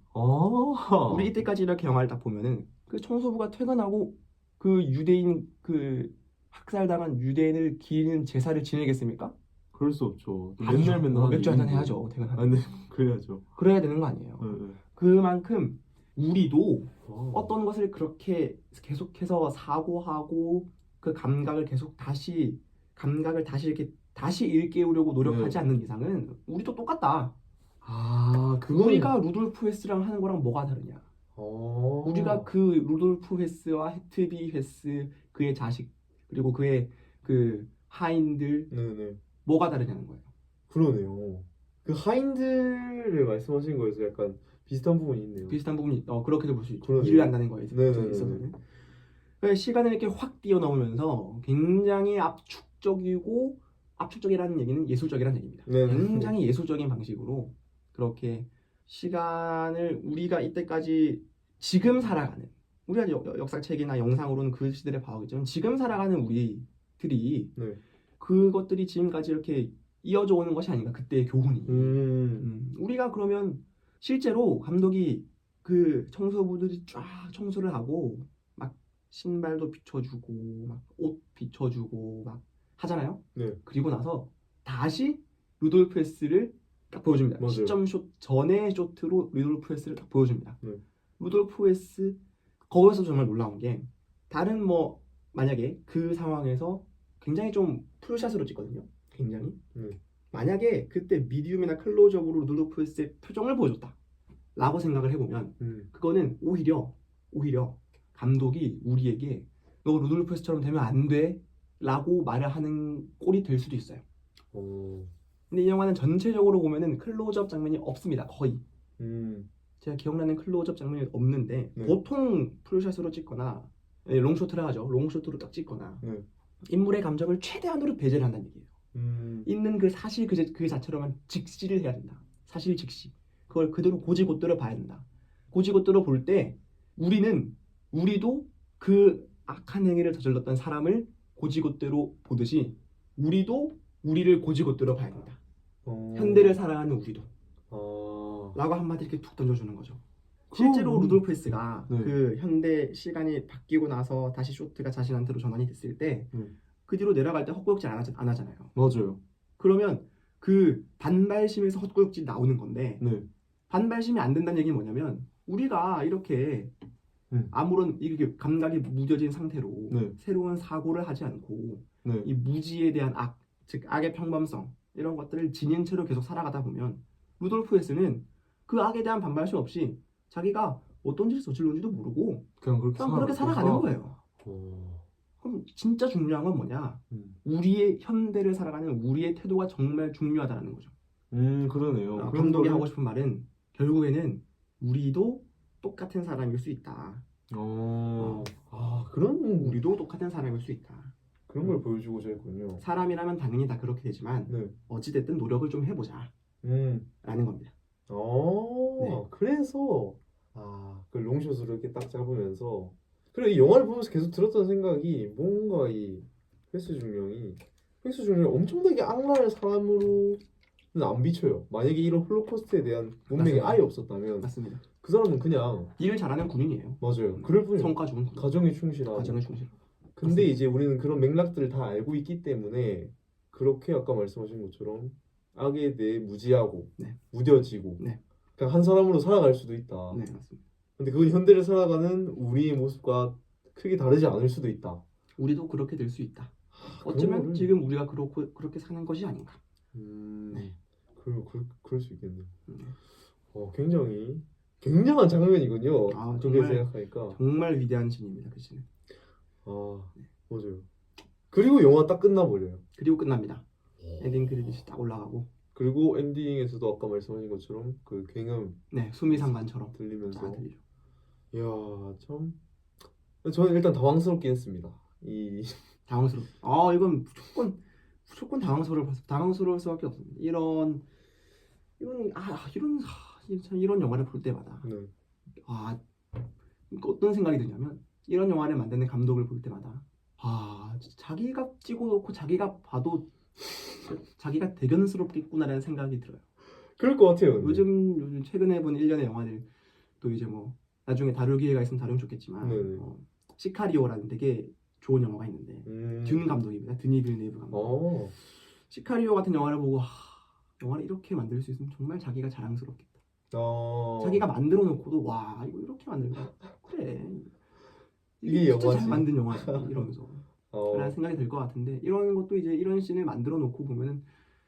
Speaker 2: 우리 이때까지 이렇게 영화를 딱 보면은 그 청소부가 퇴근하고 그 유대인 그 학살당한 유대인을 기리는 제사를 지내겠습니까?
Speaker 1: 그럴 수 없죠.
Speaker 2: 아니죠.
Speaker 1: 맨날
Speaker 2: 맥주 한잔 해야죠. 퇴근하고.
Speaker 1: 네. 그래야죠.
Speaker 2: 그래야 되는 거 아니에요.
Speaker 1: 네.
Speaker 2: 그만큼 우리도 어떤 것을 그렇게 계속해서 사고하고 그 감각을 다시 이렇게 다시 일깨우려고 노력하지 않는 이상은 우리도 똑같다. 우리가 루돌프 헤스랑 하는 거랑 뭐가 다르냐? 우리가 그 루돌프 헤스와 헤트비 헤스 그의 자식 그리고 그의 그 하인들 뭐가 다르냐는 거예요.
Speaker 1: 그러네요. 그 하인들을 말씀하신 거에서 약간 비슷한 부분이 있네요.
Speaker 2: 비슷한 부분이 그렇게도 볼 수 있죠.
Speaker 1: 그러네요.
Speaker 2: 일을 한다는 거에
Speaker 1: 네네네.
Speaker 2: 있어서는 시간을 이렇게 확 뛰어넘으면서 굉장히 압축적이라는 얘기는 예술적이라는 얘기입니다. 굉장히 예술적인 방식으로 그렇게 시간을 우리가 이때까지 지금 살아가는 우리가 역사책이나 영상으로는 그 시대를 봐오겠지만 지금 살아가는 우리들이 그것들이 지금까지 이렇게 이어져 오는 것이 아닌가 그때의 교훈이 우리가 그러면 실제로 감독이 그 청소부들이 쫙 청소를 하고 막 신발도 비춰주고 막 옷 비춰주고 막 하잖아요. 그리고 나서 다시 루돌프 헤스를 딱 보여줍니다.
Speaker 1: 맞아요.
Speaker 2: 시점 숏 전의 쇼트로 루돌프 헤스를 딱 보여줍니다. 루돌프 헤스 거기서 정말 놀라운 게 다른 만약에 그 상황에서 굉장히 좀 풀샷으로 찍거든요. 굉장히 만약에 그때 미디움이나 클로즈업으로 루돌프 헤스의 표정을 보여줬다 라고 생각을 해보면 그거는 오히려 감독이 우리에게 너 루돌프 헤스처럼 되면 안 돼 라고 말을 하는 꼴이 될 수도 있어요. 근데 이 영화는 전체적으로 보면은 클로즈업 장면이 없습니다. 거의 제가 기억나는 클로즈업 장면이 없는데 보통 풀샷으로 찍거나 롱쇼트를 하죠. 롱쇼트로 딱 찍거나 인물의 감정을 최대한으로 배제를 한다는 얘기예요. 있는 그 사실 그 자체로만 직시를 해야 된다. 사실 직시. 그걸 그대로 고지고대로 봐야 된다. 고지고대로 볼 때 우리도 그 악한 행위를 저질렀던 사람을 고지고대로 보듯이 우리도 우리를 고지고대로 봐야 된다. 현대를 살아가는 우리도 라고 한마디 이렇게 툭 던져주는 거죠. 실제로 루돌프 헤스가 그 현대 시간이 바뀌고 나서 다시 쇼트가 자신한테로 전환이 됐을 때 그 뒤로 내려갈 때 헛구역질 안 하잖아요.
Speaker 1: 맞아요.
Speaker 2: 그러면 그 반발심에서 헛구역질 나오는 건데 반발심이 안 된다는 얘기는 뭐냐면 우리가 이렇게 아무런 이렇게 감각이 무뎌진 상태로 새로운 사고를 하지 않고 이 무지에 대한 악, 즉 악의 평범성 이런 것들을 지닌 채로 계속 살아가다 보면 루돌프 헤스는 그 악에 대한 반발심 없이 자기가 어떤 짓을 저질렀는지도 모르고 그냥 그렇게 살아가는 거예요. 그럼 진짜 중요한 건 뭐냐?
Speaker 1: 음.
Speaker 2: 우리의 현대를 살아가는 우리의 태도가 정말 중요하다는 거죠.
Speaker 1: 그러네요. 그런
Speaker 2: 감독이
Speaker 1: 거를-
Speaker 2: 하고 싶은 말은 결국에는 우리도 똑같은 사람일 수 있다.
Speaker 1: 그런
Speaker 2: 우리도 똑같은 사람일 수 있다.
Speaker 1: 그런 걸 보여주고자 했군요.
Speaker 2: 사람이라면 당연히 다 그렇게 되지만
Speaker 1: 네.
Speaker 2: 어찌됐든 노력을 좀 해보자 라는 겁니다. 네.
Speaker 1: 그래서 그 롱숏으로 이렇게 딱 잡으면서 그리고 이 영화를 보면서 계속 들었던 생각이 뭔가 이 횟수 중령이 엄청나게 악랄한 사람으로는 안 비춰요. 만약에 이런 홀로코스트에 대한 문맥이
Speaker 2: 맞습니다.
Speaker 1: 아예 없었다면
Speaker 2: 맞습니다.
Speaker 1: 그 사람은 그냥
Speaker 2: 일을 잘하는 군인이에요.
Speaker 1: 맞아요. 그럴 뿐이에요.
Speaker 2: 성과 좋은 군인.
Speaker 1: 가정에 충실하고.
Speaker 2: 가정에 충실.
Speaker 1: 근데
Speaker 2: 맞습니다.
Speaker 1: 이제 우리는 그런 맥락들을 다 알고 있기 때문에 그렇게 아까 말씀하신 것처럼 악에 대해 무지하고
Speaker 2: 네.
Speaker 1: 무뎌지고
Speaker 2: 네.
Speaker 1: 그냥 한 사람으로 살아갈 수도 있다.
Speaker 2: 네, 맞습니다.
Speaker 1: 근데 그건 현대를 살아가는 우리의 모습과 크게 다르지 않을 수도 있다.
Speaker 2: 우리도 그렇게 될 수 있다.
Speaker 1: 그런
Speaker 2: 어쩌면
Speaker 1: 거를-
Speaker 2: 지금 우리가 그렇게 사는 것이 아닌가. 네.
Speaker 1: 그럴 수 있겠네요.
Speaker 2: 네.
Speaker 1: 굉장히 굉장한 장면이군요. 그렇게
Speaker 2: 정말
Speaker 1: 생각하니까.
Speaker 2: 정말 위대한 신입니다. 그 신은.
Speaker 1: 맞아요. 그리고 영화 딱 끝나버려요.
Speaker 2: 그리고 끝납니다. 엔딩 크레딧이 딱 올라가고.
Speaker 1: 그리고 엔딩에서도 아까 말씀하신 것처럼 그 굉음
Speaker 2: 네, 수미상관처럼
Speaker 1: 들리면서
Speaker 2: 쫙 들리죠.
Speaker 1: 이야 참 저는 일단 당황스럽긴 했습니다.
Speaker 2: 당황스러워. 이건 무조건 당황스러울 수밖에 없습니다. 이런 영화를 볼 때마다
Speaker 1: 네.
Speaker 2: 어떤 생각이 드냐면 이런 영화를 만드는 감독을 볼 때마다 자기가 찍어놓고 자기가 봐도 자기가 대견스럽겠구나라는 생각이 들어요.
Speaker 1: 그럴 것 같아요. 근데.
Speaker 2: 요즘 최근에 본 1년의 영화들 또 이제 뭐 나중에 다룰 기회가 있으면 다루면 좋겠지만
Speaker 1: 네네.
Speaker 2: 시카리오라는 되게 좋은 영화가 있는데 듄 감독입니다. 드니 빌네이브 감독. 시카리오 같은 영화를 보고 영화를 이렇게 만들 수 있으면 정말 자기가 자랑스럽겠다. 자기가 만들어 놓고도 와 이거 이렇게 만들까 그래
Speaker 1: 이게
Speaker 2: 진짜
Speaker 1: 영화지.
Speaker 2: 잘 만든 영화지 이러면서 라는 생각이 들 것 같은데 이런 것도 이제 이런 씬을 만들어 놓고 보면은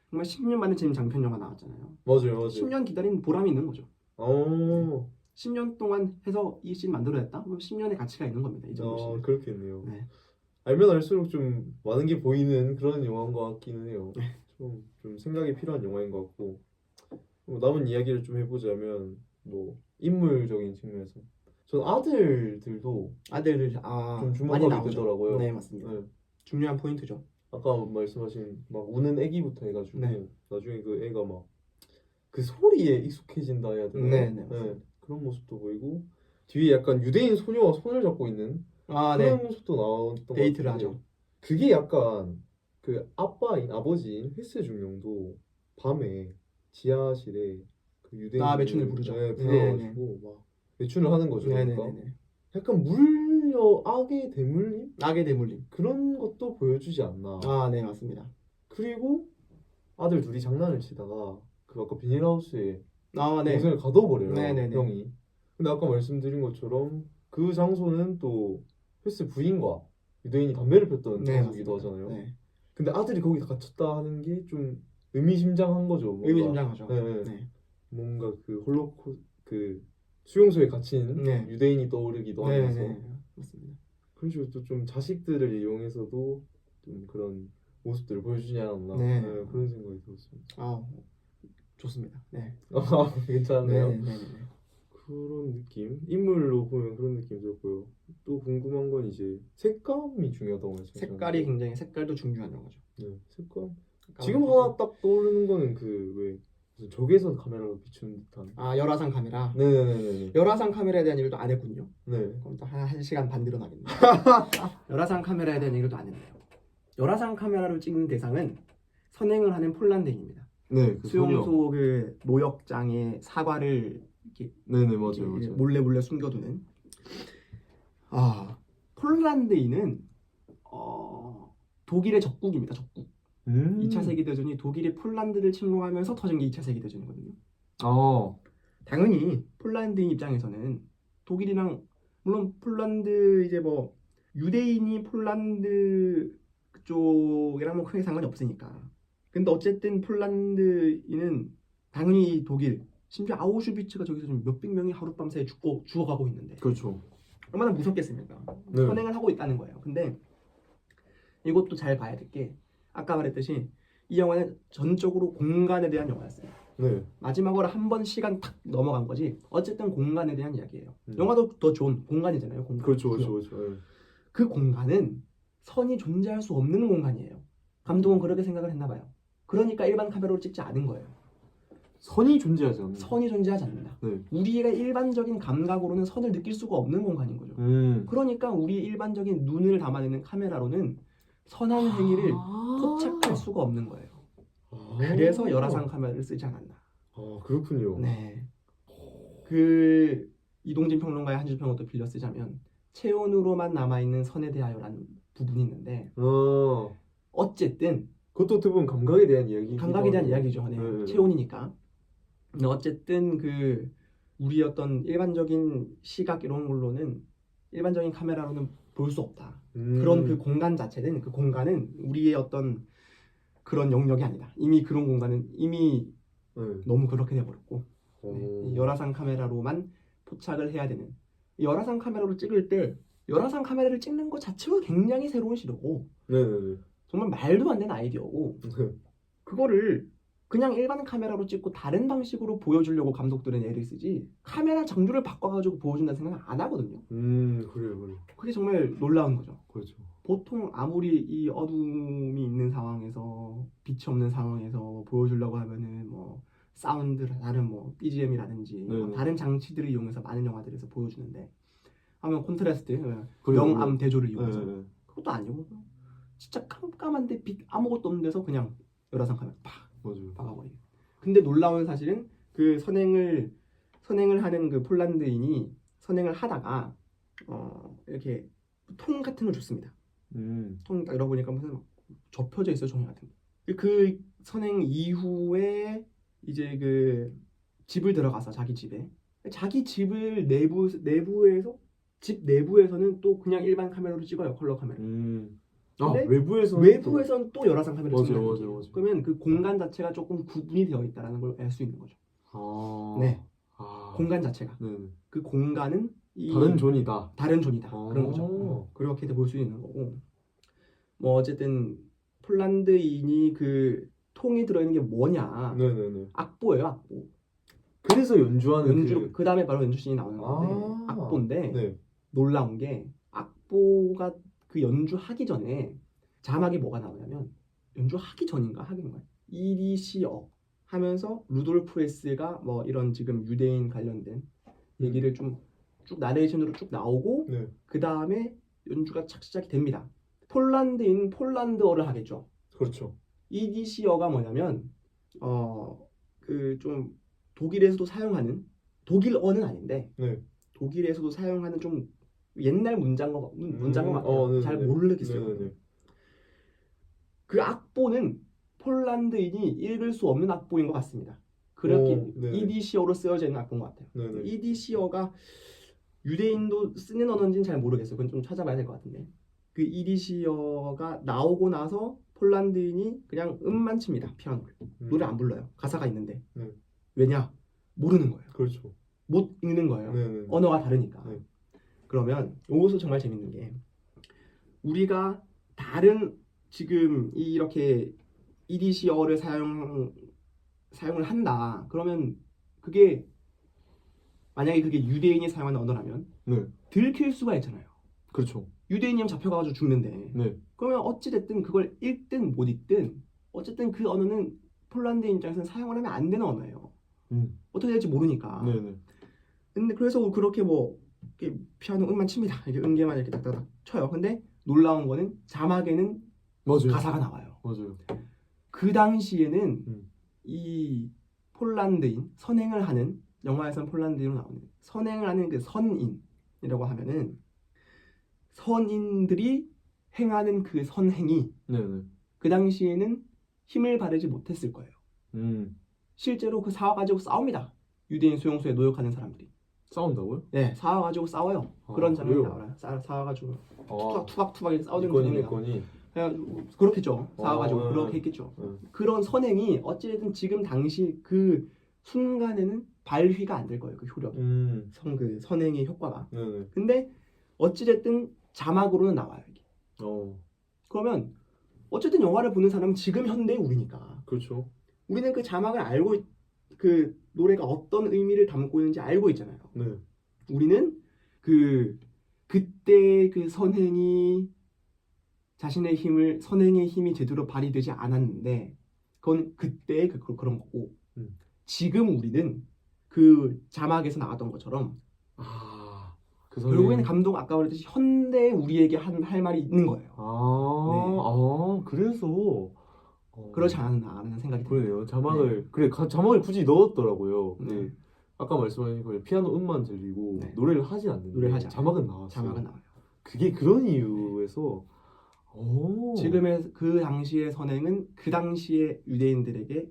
Speaker 2: 정말 10년 만에 지금 장편 영화 나왔잖아요.
Speaker 1: 맞아요.
Speaker 2: 10년 기다린 보람이 있는 거죠. 10년 동안 해서 이 씬 만들어냈다? 그럼 10년의 가치가 있는 겁니다. 이 정도 씬.
Speaker 1: 그렇겠네요.
Speaker 2: 네.
Speaker 1: 알면 알수록 좀 많은 게 보이는 그런 영화인 것 같기는 해요.
Speaker 2: 네.
Speaker 1: 좀 생각이 필요한 영화인 것 같고 남은 이야기를 좀 해보자면 뭐 인물적인 측면에서 전 아들들도
Speaker 2: 아들을
Speaker 1: 좀
Speaker 2: 많이
Speaker 1: 주목하게
Speaker 2: 나오죠.
Speaker 1: 되더라고요.
Speaker 2: 네, 맞습니다.
Speaker 1: 네.
Speaker 2: 중요한 포인트죠.
Speaker 1: 아까 말씀하신 막 우는 애기부터 해가지고
Speaker 2: 네.
Speaker 1: 나중에 그 애가 막 그 소리에 익숙해진다 해야 되나?
Speaker 2: 네.
Speaker 1: 그런 모습도 보이고 뒤에 약간 유대인 소녀와 손을 잡고 있는 그런
Speaker 2: 네.
Speaker 1: 모습도 나왔던 것
Speaker 2: 데이트를
Speaker 1: 같은데
Speaker 2: 하죠.
Speaker 1: 그게 약간 그 아버지인 횟스 중령도 밤에 지하실에 그 유대인
Speaker 2: 매춘을 부르죠.
Speaker 1: 불러가지고 막 매춘을 하는 거죠. 그러니까
Speaker 2: 네네네.
Speaker 1: 약간 악의 대물림?
Speaker 2: 악의 대물림.
Speaker 1: 그런 것도 보여주지 않나.
Speaker 2: 네, 맞습니다.
Speaker 1: 그리고 아들 둘이 장난을 치다가 그 아까 비닐하우스에
Speaker 2: 네.
Speaker 1: 동생을 가둬버려요.
Speaker 2: 네네네.
Speaker 1: 형이. 근데 아까 말씀드린 것처럼 그 장소는 또 횟스 부인과 유대인이 담배를 폈던 장소기도 하잖아요.
Speaker 2: 네.
Speaker 1: 근데 아들이 거기 다 갇혔다 하는 게 좀 의미심장한 거죠. 뭔가.
Speaker 2: 의미심장하죠.
Speaker 1: 네. 뭔가 그 그 수용소에 갇힌
Speaker 2: 네.
Speaker 1: 유대인이 떠오르기도 하면서
Speaker 2: 맞습니다.
Speaker 1: 그런 식으로 또 좀 자식들을 이용해서도 좀 그런 모습들을 보여주지 않았나 그런 생각이 들었습니다.
Speaker 2: 좋습니다. 네.
Speaker 1: 괜찮네요.
Speaker 2: 네.
Speaker 1: 그런 느낌 인물로 보면 그런 느낌 들었고요. 또 궁금한 건 이제 색감이 중요하다고 말씀하셨는데
Speaker 2: 색깔도 중요한 영화죠.
Speaker 1: 네, 색감 지금 하나 딱 떠오르는 거는 무슨 적외선 카메라로 비추는 듯한
Speaker 2: 열화상 카메라.
Speaker 1: 네네네.
Speaker 2: 열화상 카메라에 대한 얘기를 또 안 했군요.
Speaker 1: 네.
Speaker 2: 그럼 또 한 시간 반 늘어나겠네요. 열화상 카메라에 대한 얘기를 또 안 했네요. 열화상 카메라로 찍는 대상은 선행을 하는 폴란드인입니다.
Speaker 1: 네, 그
Speaker 2: 수용소 그 노역장에 사과를 이렇게
Speaker 1: 네네 맞아요.
Speaker 2: 몰래 숨겨두는. 폴란드인은 독일의 적국입니다. 적국. 2차 세계대전이 독일이 폴란드를 침공하면서 터진 게 2차 세계대전이거든요. 당연히 폴란드인 입장에서는 독일이랑 물론 폴란드 이제 뭐 유대인이 폴란드 그쪽이랑 뭐 크게 상관이 없으니까. 근데 어쨌든 폴란드인은 당연히 독일 심지어 아우슈비츠가 저기서 좀 몇백 명이 하룻밤 사이에 죽어가고 있는데
Speaker 1: 그렇죠.
Speaker 2: 얼마나 무섭겠습니까?
Speaker 1: 네.
Speaker 2: 선행을 하고 있다는 거예요. 근데 이것도 잘 봐야 될 게 아까 말했듯이 이 영화는 전적으로 공간에 대한 영화였어요.
Speaker 1: 네.
Speaker 2: 마지막으로 한 번 시간 탁 넘어간 거지. 어쨌든 공간에 대한 이야기예요.
Speaker 1: 음.
Speaker 2: 영화도 더 좋은 공간이잖아요. 공간.
Speaker 1: 그렇죠, 그렇죠, 그렇죠. 네.
Speaker 2: 그 공간은 선이 존재할 수 없는 공간이에요. 감독은 그렇게 생각을 했나 봐요. 그러니까 일반 카메라로 찍지 않은 거예요.
Speaker 1: 선이 존재하지 않는.
Speaker 2: 선이 존재하지 않는다.
Speaker 1: 네.
Speaker 2: 우리가 일반적인 감각으로는 선을 느낄 수가 없는 공간인 거죠. 그러니까 우리 일반적인 눈을 담아내는 카메라로는 선한 행위를 포착할 수가 없는 거예요. 그래서 열화상 카메라를 쓰지 않았나.
Speaker 1: 아, 그렇군요.
Speaker 2: 네. 그 이동진 평론가의 한 줄 평을 또 빌려 쓰자면 체온으로만 남아있는 선에 대하여라는 부분이 있는데 어쨌든
Speaker 1: 그것도 어떻게 보면 감각에 대한 이야기.
Speaker 2: 감각에 대한 이야기죠. 네.
Speaker 1: 네.
Speaker 2: 체온이니까. 근데 어쨌든 그 우리 어떤 일반적인 시각 이런 걸로는 일반적인 카메라로는 볼 수 없다. 그런 그 공간 자체는 그 공간은 우리의 어떤 그런 영역이 아니다. 이미 그런 공간은 이미
Speaker 1: 네.
Speaker 2: 너무 그렇게 돼버렸고 네. 열화상 카메라로만 포착을 해야 되는 열화상 카메라로 찍을 때 열화상 카메라를 찍는 것 자체가 굉장히 새로운 시도고
Speaker 1: 네네네.
Speaker 2: 정말 말도 안 되는 아이디어고 그거를 그냥 일반 카메라로 찍고 다른 방식으로 보여주려고 감독들은 애를 쓰지 카메라 장비를 바꿔가지고 보여준다는 생각은 안 하거든요.
Speaker 1: 그래요.
Speaker 2: 그게 정말 놀라운 거죠.
Speaker 1: 그렇죠.
Speaker 2: 보통 아무리 이 어둠이 있는 상황에서 빛이 없는 상황에서 보여주려고 하면은 뭐 사운드 다른 뭐 BGM이라든지 뭐 다른 장치들을 이용해서 많은 영화들에서 보여주는데 하면 콘트라스트 명암 대조를 이용해서 그것도 아니고 진짜 깜깜한데 빛 아무것도 없는 데서 그냥 열화상 카메라 팍 박아버리고. 근데 놀라운 사실은 그 선행을 하는 그 폴란드인이 선행을 하다가 이렇게 통 같은 걸 줬습니다. 통 딱 열어보니까 무슨 접혀져 있어요, 종이 같은 거. 그 선행 이후에 이제 그 집을 들어가서 자기 집을 내부에서 집 내부에서는 또 그냥 일반 카메라로 찍어요, 컬러 카메라. 외부에서는 또 열화상 카메라로 찍는 거죠. 그러면 그 공간 자체가 조금 구분이 되어 있다라는 걸 알 수 있는 거죠. 네. 공간 자체가. 그 공간은 다른 존이다. 그런 거죠. 그렇게 볼 수 있는 거고. 뭐 어쨌든 폴란드인이 그 통이 들어있는 게 뭐냐. 악보예요, 악보.
Speaker 1: 그래서 연주하는
Speaker 2: 그 다음에 바로 연주씬이 나오는 건데 악보인데 놀라운 게 악보가 그 연주하기 전에 자막이 뭐가 나오냐면 연주하기 전인가 하긴가 이리시어 하면서 루돌프 헤스가 뭐 이런 지금 유대인 관련된 얘기를 좀 쭉 나레이션으로 쭉 나오고 그 다음에 연주가 착 시작이 됩니다. 폴란드인 폴란드어를 하겠죠.
Speaker 1: 그렇죠.
Speaker 2: 이디시어가 뭐냐면 그 좀 독일에서도 사용하는 독일어는 아닌데 독일에서도 사용하는 좀 옛날 문장어 같아요. 잘 모르겠어요. 그 악보는 폴란드인이 읽을 수 없는 악보인 것 같습니다. 그렇게 이디시어로 쓰여져 있는 악보인 것 같아요. 이디시어가 유대인도 쓰는 언어인지는 잘 모르겠어요. 그건 좀 찾아봐야 될 것 같은데 그 이디시어가 나오고 나서 폴란드인이 그냥 음만 칩니다. 피아노를. 노래 안 불러요. 가사가 있는데 왜냐? 모르는 거예요.
Speaker 1: 그렇죠.
Speaker 2: 못 읽는 거예요. 언어가 다르니까. 그러면 이것도 정말 재밌는 게 우리가 다른 지금 이렇게 이디시어를 사용을 한다. 그러면 그게 만약에 그게 유대인이 사용하는 언어라면 들킬 수가 있잖아요.
Speaker 1: 그렇죠.
Speaker 2: 유대인이면 잡혀가지고 죽는데 그러면 어찌됐든 그걸 읽든 못 읽든 어쨌든 그 언어는 폴란드인 입장에서는 사용을 하면 안 되는 언어예요. 어떻게 될지 모르니까. 근데 그래서 그렇게 뭐 이렇게 피아노 음만 칩니다. 이렇게 음계만 이렇게 딱딱딱 쳐요. 근데 놀라운 거는 자막에는 가사가 나와요. 그 당시에는 이 폴란드인 선행을 하는 영화에선 폴란드인으로 나오는 선행을 하는 그 선인이라고 하면은 선인들이 행하는 그 선행이 그 당시에는 힘을 바르지 못했을 거예요. 실제로 그 사와 가지고 싸웁니다. 유대인 수용소에 노역하는 사람들이.
Speaker 1: 싸운다고요?
Speaker 2: 네, 사와 가지고 싸워요. 그런 장면이 나와요. 사와 가지고 투박투박 이렇게 싸우는 장면이 그렇겠죠. 사와 가지고 그렇게 했겠죠. 그런 선행이 어찌됐든 지금 당시 그 순간에는 발휘가 안 될 거예요. 그 효력이. 그 선행의 효과가. 근데 어찌됐든 자막으로는 나와요 이게. 그러면 어쨌든 영화를 보는 사람은 지금 현대의 우리니까.
Speaker 1: 그렇죠.
Speaker 2: 우리는 그 자막을 알고 그 노래가 어떤 의미를 담고 있는지 알고 있잖아요.
Speaker 1: 네.
Speaker 2: 우리는 그때 그 선행이 자신의 선행의 힘이 제대로 발휘되지 않았는데 그건 그때 그런 거고 지금 우리는 그 자막에서 나왔던 것처럼 결국에는 감독 아까 말했듯이 현대 우리에게 할 말이 있는 거예요.
Speaker 1: 그래서
Speaker 2: 그렇지 않았나라는 생각이 듭니다.
Speaker 1: 그러네요. 자막을 자막을 굳이 넣었더라고요. 아까 말씀하신 거 피아노 음만 들리고 노래를 하진 않는데 자막은 나왔어요.
Speaker 2: 자막은 나와요.
Speaker 1: 그게 그런 이유에서
Speaker 2: 지금의 그 당시의 선행은 그 당시의 유대인들에게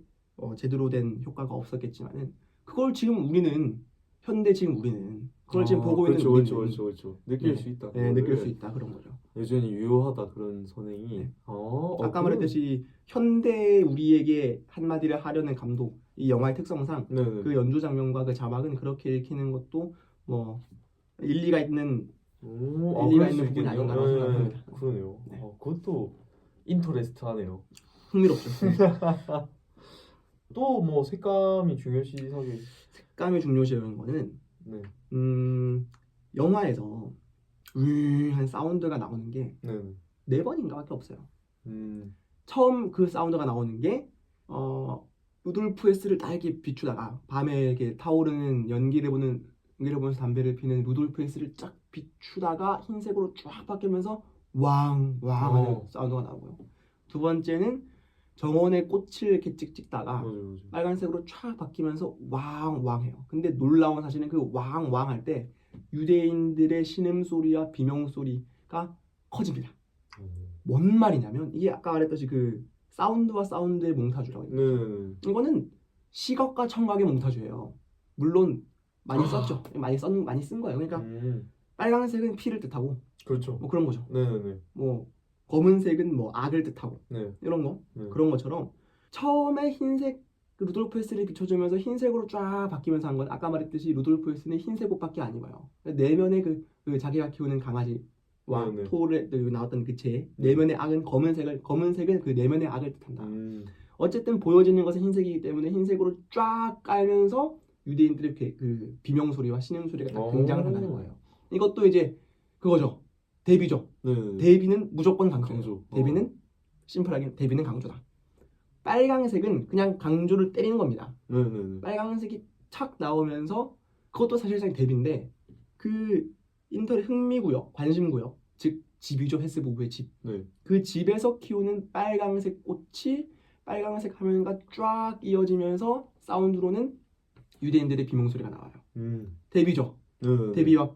Speaker 2: 제대로 된 효과가 없었겠지만은 그걸 지금 우리는 현대 지금 우리는 그걸 지금 보고 있는 우리는
Speaker 1: 그렇죠. 느낄 수 있다.
Speaker 2: 느낄 수 있다 그런 거죠.
Speaker 1: 여전히 유효하다 그런 선행이.
Speaker 2: 아까 말했듯이 현대 우리에게 한마디를 하려는 감독 이 영화의 특성상 그 연주 장면과 그 자막은 그렇게 읽히는 것도 뭐 일리가 있는 부분이 아닌가라고 생각합니다.
Speaker 1: 그러네요. 그것도 인터레스트하네요.
Speaker 2: 흥미롭죠.
Speaker 1: 또 뭐 색감이 중요시하게.
Speaker 2: 색감이 중요시하는 거는 영화에서 한 사운드가 나오는 게 4번인가밖에 없어요. 처음 그 사운드가 나오는 게 루돌프 헤스를 딱 이렇게 비추다가 밤에 이렇게 타오르는 연기를 보면서 담배를 피는 루돌프 헤스를 쫙 비추다가 흰색으로 쫙 바뀌면서 왕 하는 사운드가 나오고요. 두 번째는 정원의 꽃을 이렇게 찍다가 빨간색으로 쫙 바뀌면서 왕 해요. 근데 놀라운 사실은 그 왕 할 때 유대인들의 신음소리와 비명소리가 커집니다. 뭔 말이냐면 이게 아까 말했듯이 그 사운드와 사운드의 몽타주라고 했죠. 이거는 시각과 청각의 몽타주예요. 물론 많이 썼죠. 많이 쓴 거예요. 그러니까 빨간색은 피를 뜻하고
Speaker 1: 그렇죠.
Speaker 2: 뭐 그런 거죠. 뭐 검은색은 뭐 악을 뜻하고 이런 거 그런 것처럼 처음에 흰색 루돌프 헤스를 비춰주면서 흰색으로 쫙 바뀌면서 한 건 아까 말했듯이 루돌프 헤스는 흰색 옷밖에 안 입어요. 내면의 그 자기가 키우는 강아지와 토르에 나왔던 그 재 내면의 악은 검은색은 그 내면의 악을 뜻한다. 어쨌든 보여지는 것은 흰색이기 때문에 흰색으로 쫙 깔면서 유대인들의 그 비명 소리와 신음 소리가 딱 등장을 한다는 거예요. 이것도 이제 그거죠. 대비죠. 대비는 무조건 강조. 대비는 심플하게 대비는 강조다. 빨강색은 그냥 강조를 때리는 겁니다. 빨강색이 착 나오면서 그것도 사실상 대비인데 그 인터넷 흥미구역, 관심구역, 즉 집이죠. 헤스 부부의 집. 그 집에서 키우는 빨강색 꽃이 빨강색 화면과 쫙 이어지면서 사운드로는 유대인들의 비명소리가 나와요. 대비죠.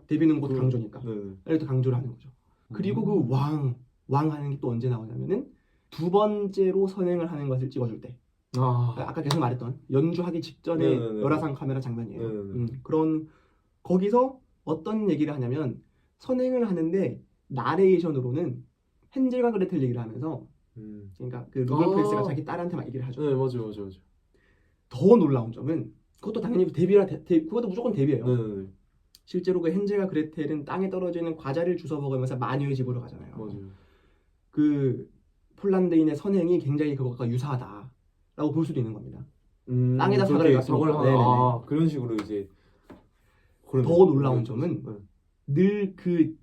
Speaker 2: 대비는 곧 강조니까. 이렇게 강조를 하는 거죠. 그리고 그 왕 하는 게 또 언제 나오냐면은 두 번째로 선행을 하는 것을 찍어줄 때. 아까 계속 말했던 연주하기 직전에 열화상 카메라 장면이에요. 그런 거기서 어떤 얘기를 하냐면 선행을 하는데 나레이션으로는 헨젤과 그레텔 얘기를 하면서 그러니까 그 루돌프 헤스가 자기 딸한테 막 얘기를 하죠.
Speaker 1: 맞아요.
Speaker 2: 더 놀라운 점은 그것도 당연히 그것도 무조건 대비예요. 실제로 그 헨젤과 그레텔은 땅에 떨어지는 과자를 주워 먹으면서 마녀의 집으로 가잖아요. 그 폴란드인의 선행이 굉장히 그것과 유사하다라고 볼 수도 있는 겁니다. 땅에다 사과를
Speaker 1: 그런 식으로 이제
Speaker 2: 더 놀라운 점은 늘 그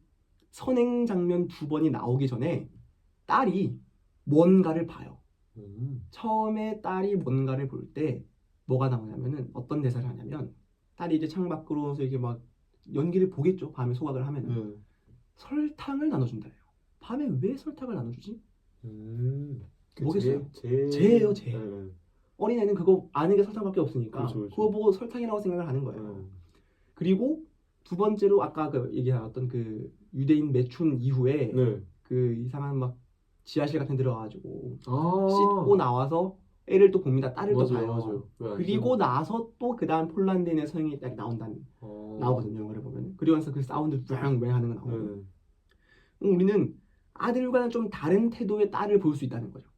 Speaker 2: 선행 장면 2번이 나오기 전에 딸이 뭔가를 봐요. 처음에 딸이 뭔가를 볼 때 뭐가 나오냐면은 어떤 대사를 하냐면 딸이 이제 창밖으로서 이렇게 막 연기를 보겠죠. 밤에 소각을 하면은 설탕을 나눠준다요. 밤에 왜 설탕을 나눠주지? 뭐겠어요? 재예요, 재. 어린애는 그거 아는 게 설탕밖에 없으니까 그거 보고 설탕이라고 생각을 하는 거예요. 그리고 두 번째로 아까 그 얘기했던 그 유대인 매춘 이후에 그 이상한 막 지하실 같은 데 들어가가지고 씻고 나와서 애를 또 봅니다. 딸을 또 봐요. 그리고 나서 또 그 다음 폴란드인의 서행이 딱 나오거든요. 영화를 보면. 그리고 나서 그 사운드 왱왱 하는 거 나오고 우리는 아들과는 좀 다른 태도의 딸을 볼 수 있다는 거죠.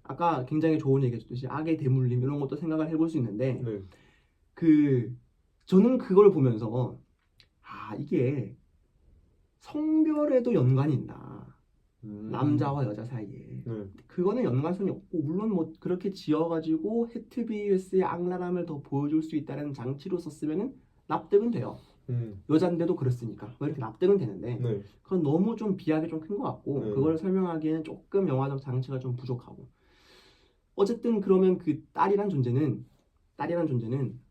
Speaker 2: 아까 굉장히 좋은 얘기 해줬듯이 악의 대물림 이런 것도 생각을 해볼 수 있는데 저는 그걸 보면서 이게 성별에도 연관이 있나?
Speaker 1: 음.
Speaker 2: 남자와 여자 사이에.
Speaker 1: 네.
Speaker 2: 그거는 연관성이 없고 물론 뭐 그렇게 지어가지고 헤트비에스의 악랄함을 더 보여줄 수 있다는 장치로 썼으면은 납득은 돼요. 여잔데도 그랬으니까 뭐 이렇게 납득은 되는데
Speaker 1: 네.
Speaker 2: 그건 너무 좀 비약이 좀 큰 것 같고
Speaker 1: 네.
Speaker 2: 그걸 설명하기에는 조금 영화적 장치가 좀 부족하고 어쨌든 그러면 그 딸이란 존재는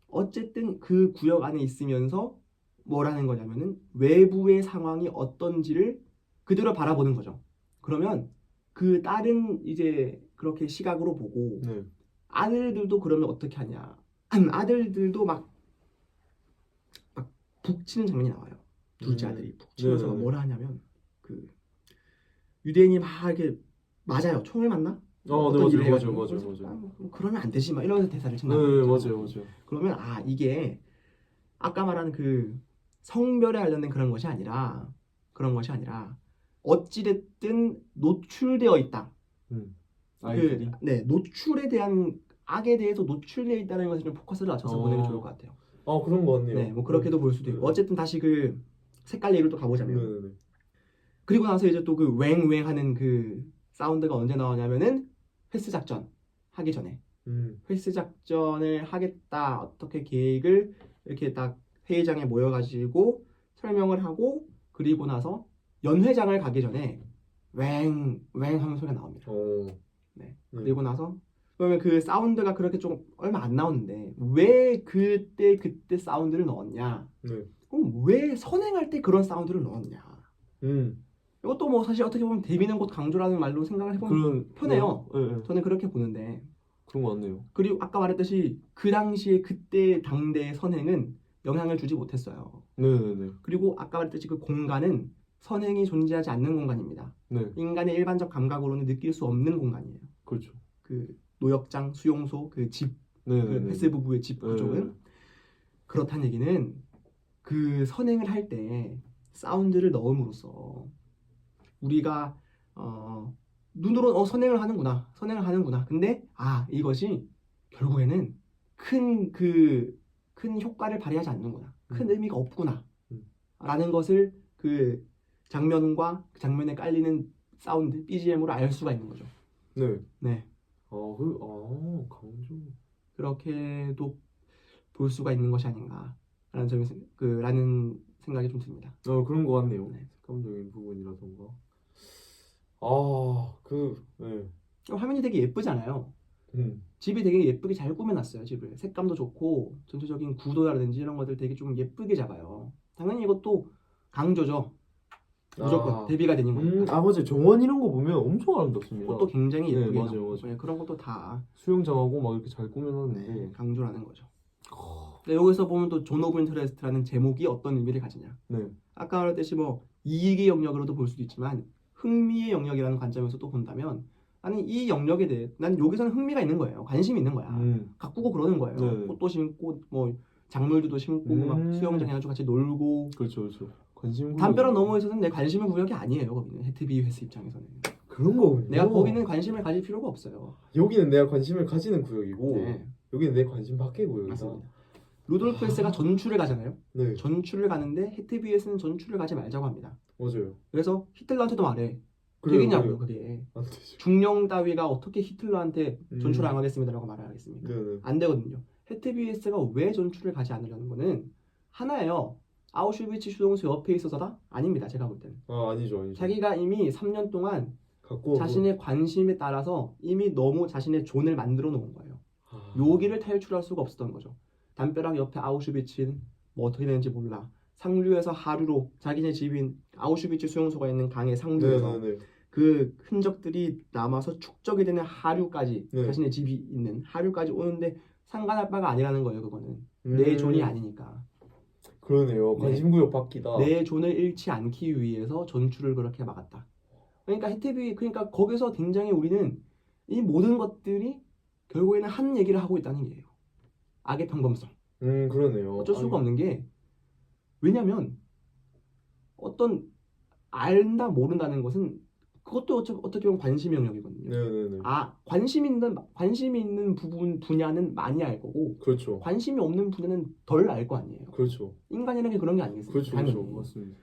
Speaker 2: 어쨌든 그 구역 안에 있으면서 뭐라는 거냐면은 외부의 상황이 어떤지를 그대로 바라보는 거죠. 그러면 그 딸은 이제 그렇게 시각으로 보고
Speaker 1: 네.
Speaker 2: 아들들도 그러면 어떻게 하냐? 아들들도 막 북치는 장면이 나와요. 둘째 아들이 북치면서 막 뭐라 하냐면 그 유대인이 막 이렇게 맞아요. 총을 맞나?
Speaker 1: 네,
Speaker 2: 어떤 일을
Speaker 1: 맞아요.
Speaker 2: 해가지고 뭐 그러면 안 되지 막 이러면서 대사를 친다.
Speaker 1: 네, 맞아요.
Speaker 2: 그러면 이게 아까 말한 그 성별에 관련된 그런 것이 아니라 어찌됐든 노출되어 있다.
Speaker 1: 아이들이.
Speaker 2: 네, 노출에 대한 악에 대해서 노출되어 있다는 것에 좀 포커스를 맞춰서 보는 게 좋을 것 같아요.
Speaker 1: 그런 거 같네요.
Speaker 2: 네, 뭐 그렇게도 볼 수도 있고 어쨌든 다시 그 색깔 얘기를 또 가보자면
Speaker 1: 네.
Speaker 2: 그리고 나서 이제 또 그 웽웽 하는 그 사운드가 언제 나오냐면은 횟수 작전 하기 전에 횟수 작전을 하겠다 어떻게 계획을 이렇게 딱 회의장에 모여가지고 설명을 하고 그리고 나서 연회장을 가기 전에 웽웽 하는 소리가 나옵니다. 네. 그리고 나서 그러면 그 사운드가 그렇게 좀 얼마 안 나오는데 왜 그때 사운드를 넣었냐? 그럼 왜 선행할 때 그런 사운드를 넣었냐? 이것도 뭐 사실 어떻게 보면 대비는 곧 강조라는 말로 생각을 해보면 편해요.
Speaker 1: 네.
Speaker 2: 저는 그렇게 보는데
Speaker 1: 그런 거 같네요.
Speaker 2: 그리고 아까 말했듯이 그 당시에 그때 당대의 선행은 영향을 주지 못했어요.
Speaker 1: 네.
Speaker 2: 그리고 아까 말했듯이 그 공간은 선행이 존재하지 않는 공간입니다.
Speaker 1: 네.
Speaker 2: 인간의 일반적 감각으로는 느낄 수 없는 공간이에요.
Speaker 1: 그렇죠.
Speaker 2: 그 노역장, 수용소, 그 집,
Speaker 1: 네.
Speaker 2: 그 헬스 부부의 집 그쪽은 그렇다는 얘기는 그 선행을 할 때 사운드를 넣음으로써 우리가 눈으로 선행을 하는구나. 근데 이것이 결국에는 큰 효과를 발휘하지 않는구나. 큰 의미가 없구나. 라는 것을 그 장면과 그 장면에 깔리는 사운드, BGM으로 알 수가 있는 거죠. 네.
Speaker 1: 강조.
Speaker 2: 그렇게도 볼 수가 있는 것이 아닌가라는 점이 라는 생각이 좀 듭니다.
Speaker 1: 그런 거 같네요.
Speaker 2: 네.
Speaker 1: 색감적인 부분이라던가. 네.
Speaker 2: 화면이 되게 예쁘잖아요. 집이 되게 예쁘게 잘 꾸며놨어요. 집을 색감도 좋고 전체적인 구도라든지 이런 것들 되게 좀 예쁘게 잡아요. 당연히 이것도 강조죠. 무조건 대비가 되는 겁니다.
Speaker 1: 맞아요. 정원 이런 거 보면 엄청 아름답습니다.
Speaker 2: 그것도 굉장히 예쁘게
Speaker 1: 맞아요.
Speaker 2: 네, 그런 것도 다
Speaker 1: 수영장하고 막 이렇게 잘 꾸며놨는데
Speaker 2: 강조라는 거죠. 근데 여기서 보면 또 존 오브 인터레스트라는 제목이 어떤 의미를 가지냐. 아까 말했듯이 뭐 이익의 영역으로도 볼 수도 있지만 흥미의 영역이라는 관점에서 또 본다면 나는 이 영역에 대해 난 여기서는 흥미가 있는 거예요. 관심이 있는 거야. 가꾸고 그러는 거예요. 꽃도 심고 뭐 작물들도 심고 막 수영장 해가지고 같이 놀고.
Speaker 1: 그렇죠. 관심
Speaker 2: 담벼락 너머에 있어서는 내 관심의 구역이 아니에요. 거기는 헤트비 웨스 입장에서는.
Speaker 1: 그런 거군요.
Speaker 2: 내가 거기는 관심을 가질 필요가 없어요.
Speaker 1: 여기는 내가 관심을 가지는 구역이고
Speaker 2: 네.
Speaker 1: 여기는 내 관심 밖의 구역이다.
Speaker 2: 맞습니다. 루돌프 헤스가 전출을 가잖아요.
Speaker 1: 네.
Speaker 2: 전출을 가는데 헤트비에스는 전출을 가지 말자고 합니다.
Speaker 1: 맞아요.
Speaker 2: 그래서 히틀러한테도 말해.
Speaker 1: 그래요,
Speaker 2: 되겠냐고요, 그게.
Speaker 1: 안 되죠.
Speaker 2: 중령 따위가 어떻게 히틀러한테 전출 안 하겠습니다라고 말을 하겠습니까? 안 되거든요. 헤트비에스가 왜 전출을 가지 않으려는 거는 하나예요. 아우슈비츠 수용소 옆에 있어서다? 아닙니다. 제가 볼 때는.
Speaker 1: 아니죠.
Speaker 2: 자기가 이미 3년 동안 자신의 관심에 따라서 이미 너무 자신의 존을 만들어 놓은 거예요. 여기를 탈출할 수가 없었던 거죠. 담벼락 옆에 아우슈비츠는 뭐 어떻게 되는지 몰라. 상류에서 하류로 자기네 집인 아우슈비츠 수용소가 있는 강의 상류에서 그 흔적들이 남아서 축적이 되는 하류까지 자신의 집이 있는 하류까지 오는데 상관할 바가 아니라는 거예요. 그거는 내 존이 아니니까.
Speaker 1: 그러네요. 관심구역 바뀌다.
Speaker 2: 내 존을 잃지 않기 위해서 전출을 그렇게 막았다. 그러니까 거기서 굉장히 우리는 이 모든 것들이 결국에는 한 얘기를 하고 있다는 얘기예요. 악의 평범성.
Speaker 1: 그러네요.
Speaker 2: 어쩔 수가 없는 게 왜냐면 어떤 알다 모른다는 것은 그것도 어떻게 보면 관심의 영역이거든요. 관심 있는 분야는 많이 알 거고,
Speaker 1: 그렇죠.
Speaker 2: 관심이 없는 분야는 덜 알 거 아니에요.
Speaker 1: 그렇죠.
Speaker 2: 인간이라는 게 그런 게 아니겠습니까?
Speaker 1: 그렇죠. 맞습니다.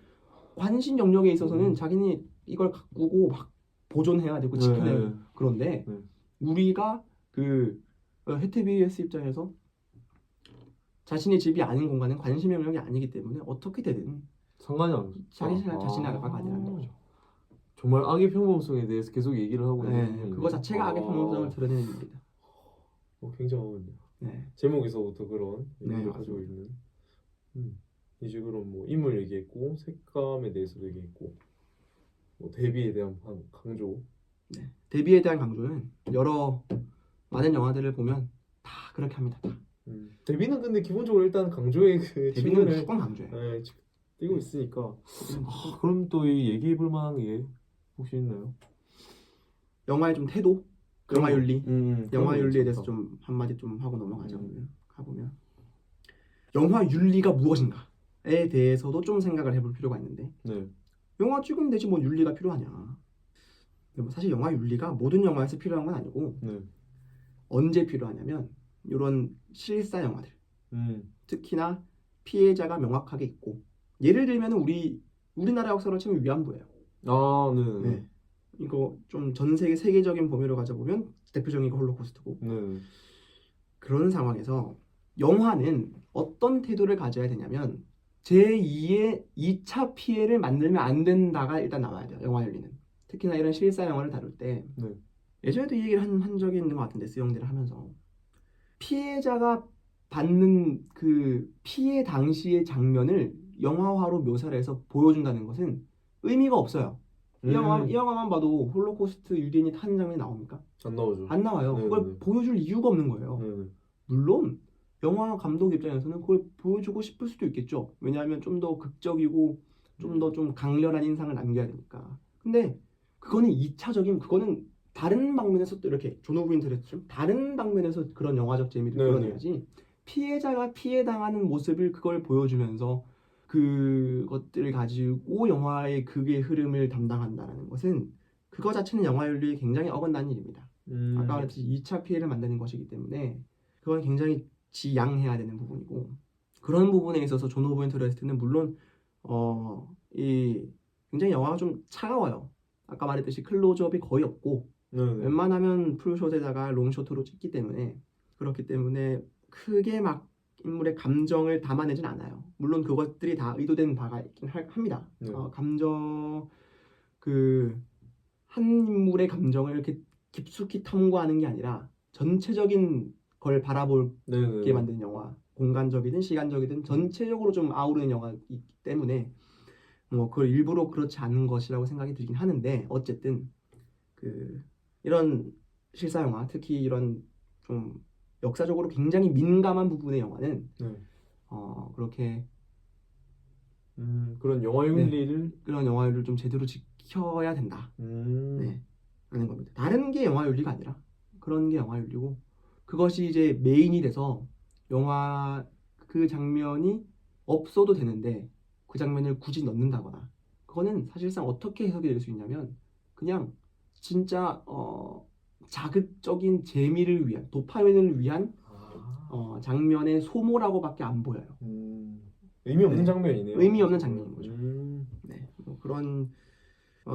Speaker 2: 관심 영역에 있어서는 자기는 이걸 가꾸고 막 보존해야 되고 지켜야 되고
Speaker 1: 네.
Speaker 2: 그런데
Speaker 1: 네.
Speaker 2: 우리가 그 해태비에스 입장에서 자신의 집이 아닌 공간은 관심 영역이 아니기 때문에 어떻게 되든
Speaker 1: 상관이 안
Speaker 2: 자기 자신의 알바가 아니라는 거죠.
Speaker 1: 정말 악의 평범성에 대해서 계속 얘기를 하고 있는
Speaker 2: 그거 자체가 악의 평범성을 드러내는 일입니다.
Speaker 1: 굉장하군요.
Speaker 2: 네.
Speaker 1: 제목에서부터 그런
Speaker 2: 네,
Speaker 1: 의미를 가지고 있는. 이제 그럼 뭐 인물 얘기했고 색감에 대해서도 얘기했고 뭐 대비에 대한 강조.
Speaker 2: 네. 대비에 대한 강조는 여러 많은 영화들을 보면 다 그렇게 합니다. 다.
Speaker 1: 대비는 근데 기본적으로 일단 강조의 그
Speaker 2: 대비는
Speaker 1: 측면을
Speaker 2: 무조건 강조해요.
Speaker 1: 네, 띄고 있으니까. 그럼 또 이 얘기해볼 만한 게 혹시 있나요?
Speaker 2: 영화의 좀 태도, 영화 윤리, 영화 윤리에 대해서
Speaker 1: 괜찮다.
Speaker 2: 좀 한마디 좀 하고 넘어가자면 가보면 영화 윤리가 무엇인가에 대해서도 좀 생각을 해볼 필요가 있는데
Speaker 1: 네.
Speaker 2: 영화 찍으면 되지 뭐 윤리가 필요하냐? 근데 뭐 사실 영화 윤리가 모든 영화에서 필요한 건 아니고
Speaker 1: 네.
Speaker 2: 언제 필요하냐면 이런 실사 영화들 특히나 피해자가 명확하게 있고 예를 들면 우리나라 역사로 치면 위안부예요.
Speaker 1: 아, 네.
Speaker 2: 네. 이거 좀 전 세계 세계적인 범위로 가져보면 대표적인 게 홀로코스트고
Speaker 1: 네.
Speaker 2: 그런 상황에서 영화는 어떤 태도를 가져야 되냐면 제2의 2차 피해를 만들면 안 된다가 일단 나와야 돼요. 영화 윤리는. 특히나 이런 실사 영화를 다룰 때
Speaker 1: 네.
Speaker 2: 예전에도 이 얘기를 한 적이 있는 것 같은데 수영대를 하면서 피해자가 받는 그 피해 당시의 장면을 영화화로 묘사를 해서 보여준다는 것은 의미가 없어요. 이 영화만 봐도 홀로코스트 유대인이 타는 장면이 나옵니까?
Speaker 1: 안 나오죠.
Speaker 2: 안 나와요.
Speaker 1: 네네.
Speaker 2: 그걸 보여줄 이유가 없는 거예요.
Speaker 1: 네네.
Speaker 2: 물론 영화 감독 입장에서는 그걸 보여주고 싶을 수도 있겠죠. 왜냐하면 좀 더 극적이고 좀 더 좀 강렬한 인상을 남겨야 되니까. 근데 그거는 2차적인 그거는 다른 방면에서 또 이렇게 존 오브 인터레스트 다른 방면에서 그런 영화적 재미를
Speaker 1: 네네.
Speaker 2: 끌어내야지 피해자가 피해당하는 모습을 그걸 보여주면서 그것들을 가지고 영화의 극의 흐름을 담당한다는 것은 그거 자체는 영화 윤리에 굉장히 어긋난 일입니다. 아까 말했듯이 2차 피해를 만드는 것이기 때문에 그건 굉장히 지양해야 되는 부분이고 그런 부분에 있어서 존 오브 인터레스트는 물론 이 굉장히 영화가 좀 차가워요. 아까 말했듯이 클로즈업이 거의 없고
Speaker 1: 네네.
Speaker 2: 웬만하면 풀숏에다가 롱숏으로 찍기 때문에 그렇기 때문에 크게 막 인물의 감정을 담아내진 않아요. 물론 그것들이 다 의도된 바가 있긴 합니다.
Speaker 1: 네.
Speaker 2: 감정 한 인물의 감정을 이렇게 깊숙이 탐구하는 게 아니라 전체적인 걸 바라보게
Speaker 1: 네네.
Speaker 2: 만드는 영화, 공간적이든 시간적이든 전체적으로 좀 아우르는 영화이기 때문에 뭐 그걸 일부러 그렇지 않은 것이라고 생각이 들긴 하는데 어쨌든 이런 실사 영화, 특히 이런 좀 역사적으로 굉장히 민감한 부분의 영화는
Speaker 1: 네.
Speaker 2: 그렇게
Speaker 1: 그런 영화 윤리를
Speaker 2: 그런 영화 윤리를 좀 제대로 지켜야 된다. 네, 하는 겁니다. 다른 게 영화 윤리가 아니라 그런 게 영화 윤리고 그것이 이제 메인이 돼서 영화 그 장면이 없어도 되는데 그 장면을 굳이 넣는다거나 그거는 사실상 어떻게 해석이 될 수 있냐면 그냥 진짜 자극적인 재미를 위한 도파민을 위한 장면의 소모라고밖에 안 보여요.
Speaker 1: 의미 없는 장면이네요.
Speaker 2: 의미 없는 장면인 거죠. 네, 뭐 그런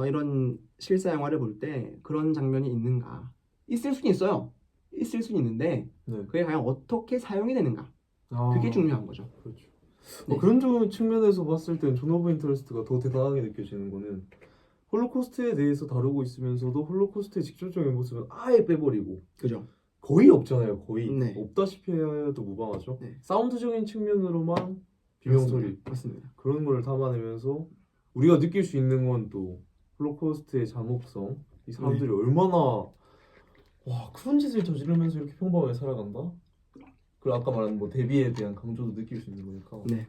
Speaker 2: 이런 실사 영화를 볼 때 그런 장면이 있는가? 있을 수는 있어요. 있을 수는 있는데 그게 과연 어떻게 사용이 되는가? 그게 중요한 거죠.
Speaker 1: 그렇죠.
Speaker 2: 네.
Speaker 1: 그런 측면에서 봤을 땐 존 오브 인터레스트가 더 대단하게 느껴지는 거는 홀로코스트에 대해서 다루고 있으면서도 홀로코스트의 직접적인 모습은 아예 빼버리고
Speaker 2: 그죠?
Speaker 1: 거의 없잖아요. 거의
Speaker 2: 네.
Speaker 1: 없다시피 해도 무방하죠.
Speaker 2: 네.
Speaker 1: 사운드적인 측면으로만 비명소리
Speaker 2: 맞습니다.
Speaker 1: 그런 걸 담아내면서 우리가 느낄 수 있는 건 또 홀로코스트의 잔혹성 이 사람들이 얼마나 큰 짓을 저지르면서 이렇게 평범하게 살아간다. 그리고 아까 말한 뭐 대비에 대한 강조도 느낄 수 있는 거니까
Speaker 2: 네.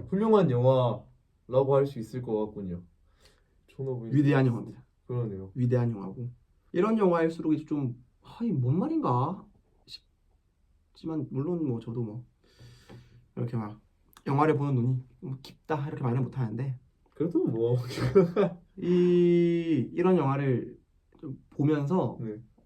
Speaker 1: 훌륭한 영화라고 할 수 있을 것 같군요.
Speaker 2: 위대한 영화입니다.
Speaker 1: 그러네요.
Speaker 2: 위대한 영화고 이런 영화일수록 이제 좀 뭔 말인가 싶지만 물론 뭐 저도 뭐 이렇게 막 영화를 보는 눈이 뭐 깊다 이렇게 말은 못하는데
Speaker 1: 그래도 뭐
Speaker 2: 이런 영화를 좀 보면서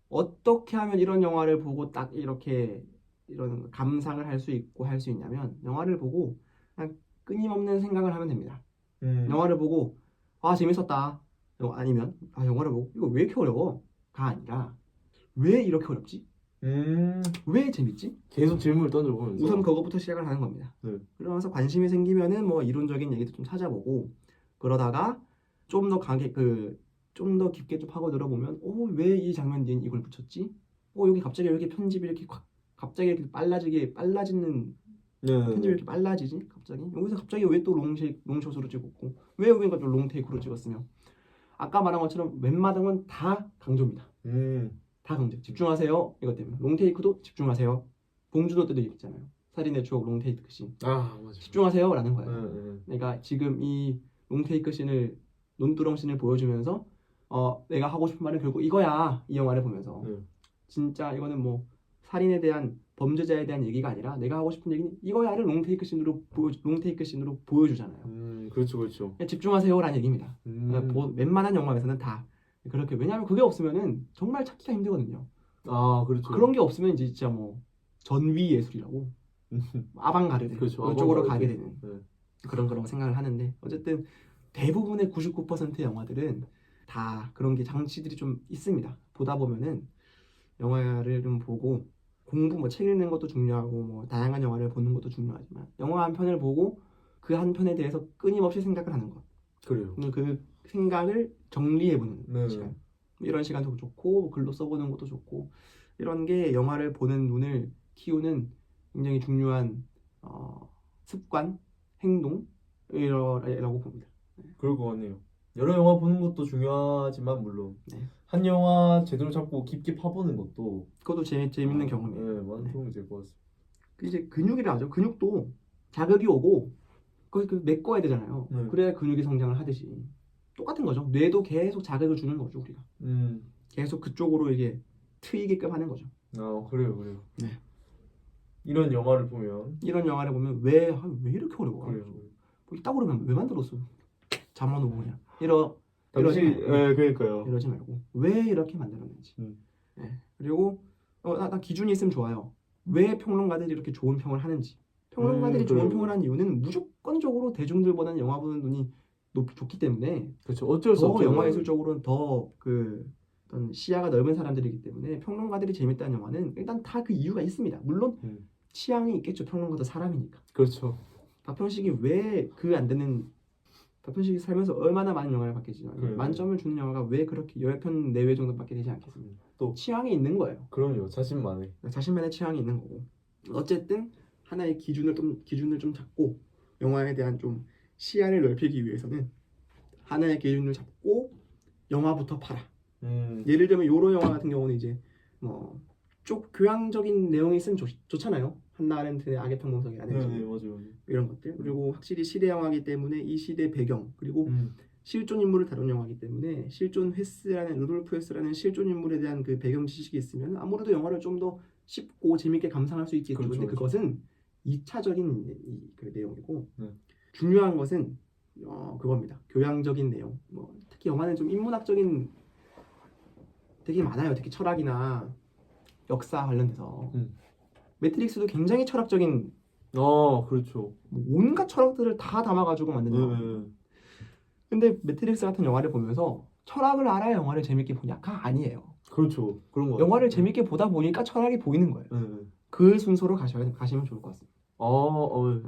Speaker 2: 어떻게 하면 이런 영화를 보고 딱 이렇게 이런 감상을 할 수 있고 할 수 있냐면 영화를 보고 그냥 끊임없는 생각을 하면 됩니다. 영화를 보고 아 재밌었다. 아니면 아 영화를 보고 이거 왜 이렇게 어려워? 가 아니라 왜 이렇게 어렵지? 왜 재밌지?
Speaker 1: 계속 질문을 던져보면서
Speaker 2: 우선 그것부터 시작을 하는 겁니다.
Speaker 1: 네.
Speaker 2: 그러면서 관심이 생기면은 뭐 이론적인 얘기도 좀 찾아보고 그러다가 좀 더 강하게 좀 더 깊게 좀 파고들어 보면 왜 이 장면 뒤엔 이걸 붙였지? 여기 갑자기 왜 이렇게 편집이 이렇게 갑자기 이렇게 빨라지는
Speaker 1: 네.
Speaker 2: 편집이 이렇게 빨라지지? 갑자기 여기서 갑자기 왜 또 롱숏으로 찍었고 왜 여기가 또 롱테이크로 찍었으며 아까 말한 것처럼 웬만하면 다 강조입니다. 다 강조. 집중하세요. 이것 때문에 롱테이크도 집중하세요. 봉준호 때도 얘기했잖아요. 살인의 추억 롱테이크 씬.
Speaker 1: 아 맞아.
Speaker 2: 집중하세요라는 거예요. 내가 지금 이 롱테이크 씬을 논두렁 씬을 보여주면서 내가 하고 싶은 말은 결국 이거야. 이 영화를 보면서 진짜 이거는 뭐 살인에 대한 범죄자에 대한 얘기가 아니라 내가 하고 싶은 얘기는 이거야를 롱테이크 씬으로 보여주잖아요.
Speaker 1: 그렇죠, 그렇죠.
Speaker 2: 그냥 집중하세요라는 얘기입니다. 웬만한 영화에서는 다 그렇게 왜냐하면 그게 없으면은 정말 찾기가 힘들거든요.
Speaker 1: 아 그렇죠.
Speaker 2: 그런 게 없으면 이제 진짜 뭐 전위 예술이라고 아방가르드
Speaker 1: 그렇죠.
Speaker 2: 그런 쪽으로
Speaker 1: 아방가르드.
Speaker 2: 가게 되는
Speaker 1: 네.
Speaker 2: 그런 생각을 하는데 어쨌든 대부분의 99%의 영화들은 다 그런 게 장치들이 좀 있습니다. 보다 보면은 영화를 좀 보고 공부 뭐 책 읽는 것도 중요하고 뭐 다양한 영화를 보는 것도 중요하지만 영화 한 편을 보고 그 한 편에 대해서 끊임없이 생각을 하는 것.
Speaker 1: 그래요.
Speaker 2: 그 생각을 정리해보는
Speaker 1: 네.
Speaker 2: 시간. 이런 시간도 좋고 글로 써보는 것도 좋고 이런 게 영화를 보는 눈을 키우는 굉장히 중요한 습관, 행동이라고 봅니다.
Speaker 1: 그럴 것 같네요. 여러 영화 보는 것도 중요하지만 물론
Speaker 2: 네.
Speaker 1: 한 영화 제대로 잡고 깊게 파보는 것도
Speaker 2: 그것도 재밌는 경험이에요.
Speaker 1: 네, 많은 도움이 될 것 같습니다.
Speaker 2: 이제 근육이라 하죠. 근육도 자극이 오고 그걸 메꿔야 되잖아요.
Speaker 1: 네.
Speaker 2: 그래야 근육이 성장을 하듯이 똑같은 거죠. 뇌도 계속 자극을 주는 거죠, 우리가. 계속 그쪽으로 이게 트이게끔 하는 거죠.
Speaker 1: 아 그래요.
Speaker 2: 네.
Speaker 1: 이런 영화를 보면
Speaker 2: 왜 이렇게 어려워?
Speaker 1: 그래요.
Speaker 2: 뭐 이따구로 왜 만들었어? 잠만 오고 그냥
Speaker 1: 당시
Speaker 2: 이러지 말고.
Speaker 1: 네, 그러니까요.
Speaker 2: 이러지 말고 왜 이렇게 만들었는지. 네. 그리고 나 기준이 있으면 좋아요. 왜 평론가들이 이렇게 좋은 평을 하는지. 평론가들이 좋은
Speaker 1: 그래요.
Speaker 2: 평을 하는 이유는 무조건적으로 대중들보다는 영화 보는 눈이 좋기 때문에
Speaker 1: 그렇죠. 어쩔 수 없죠.
Speaker 2: 영화 예술적으로는 더 어떤 시야가 넓은 사람들이기 때문에 평론가들이 재밌다는 영화는 일단 다 그 이유가 있습니다. 물론 취향이 있겠죠. 평론가도 사람이니까.
Speaker 1: 그렇죠.
Speaker 2: 박형식이 박형식이 살면서 얼마나 많은 영화를 봤겠지만 만점을 주는 영화가 왜 그렇게 10편 내외 정도밖에 되지 않겠습니까?
Speaker 1: 또
Speaker 2: 취향이 있는 거예요.
Speaker 1: 그럼요. 자신만의
Speaker 2: 취향이 있는 거고. 어쨌든 하나의 기준을 좀 잡고 영화에 대한 좀 시야를 넓히기 위해서는 하나의 기준을 잡고 영화부터 봐라. 예를 들면 요런 영화 같은 경우는 이제 뭐 좀 교양적인 내용이 있으면 좋잖아요. 한나 아렌트의 악의 평등성이라든지
Speaker 1: 네, 맞아요.
Speaker 2: 이런 것들. 그리고 확실히 시대 영화이기 때문에 이 시대 배경 그리고 실존 인물을 다룬 영화이기 때문에 루돌프 헤스라는 실존 인물에 대한 그 배경 지식이 있으면 아무래도 영화를 좀 더 쉽고 재밌게 감상할 수 있겠죠.
Speaker 1: 그렇죠,
Speaker 2: 근데 그것은 2차적인 그 내용이고
Speaker 1: 네.
Speaker 2: 중요한 것은 그겁니다. 교양적인 내용. 뭐 특히 영화는 좀 인문학적인 되게 많아요. 특히 철학이나 역사 관련돼서 매트릭스도 굉장히 철학적인
Speaker 1: 그렇죠.
Speaker 2: 뭐 온갖 철학들을 다 담아가지고 만든 영화. 근데 매트릭스 같은 영화를 보면서 철학을 알아야 영화를 재밌게 보냐가 아니에요.
Speaker 1: 그렇죠. 그런 거.
Speaker 2: 영화를 재밌게 보다 보니까 철학이 보이는 거예요. 그 순서로 가시면 좋을 것 같습니다.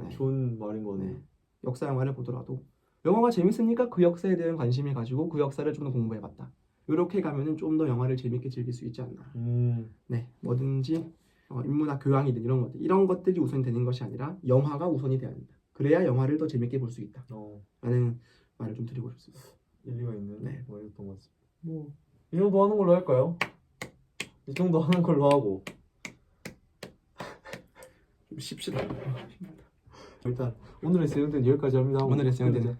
Speaker 1: 네. 좋은 말인 것 같네요.
Speaker 2: 네. 역사 영화를 보더라도 영화가 재밌으니까 그 역사에 대한 관심이 가지고 그 역사를 좀 더 공부해봤다. 이렇게 가면은 좀 더 영화를 재밌게 즐길 수 있지 않나. 네, 뭐든지 인문학 교양이든 이런 것들이 우선이 되는 것이 아니라 영화가 우선이 돼야 된다. 그래야 영화를 더 재밌게 볼 수 있다. 라는 말을 좀 드리고 싶습니다.
Speaker 1: 일리가 있는
Speaker 2: 네.
Speaker 1: 말이었던 것 같습니다. 뭐 이 정도 하는 걸로 할까요? 이 정도 하는 걸로 하고
Speaker 2: 좀 쉽시다.
Speaker 1: 일단 오늘의 수영대는 여기까지 합니다.
Speaker 2: 오늘의 수영대는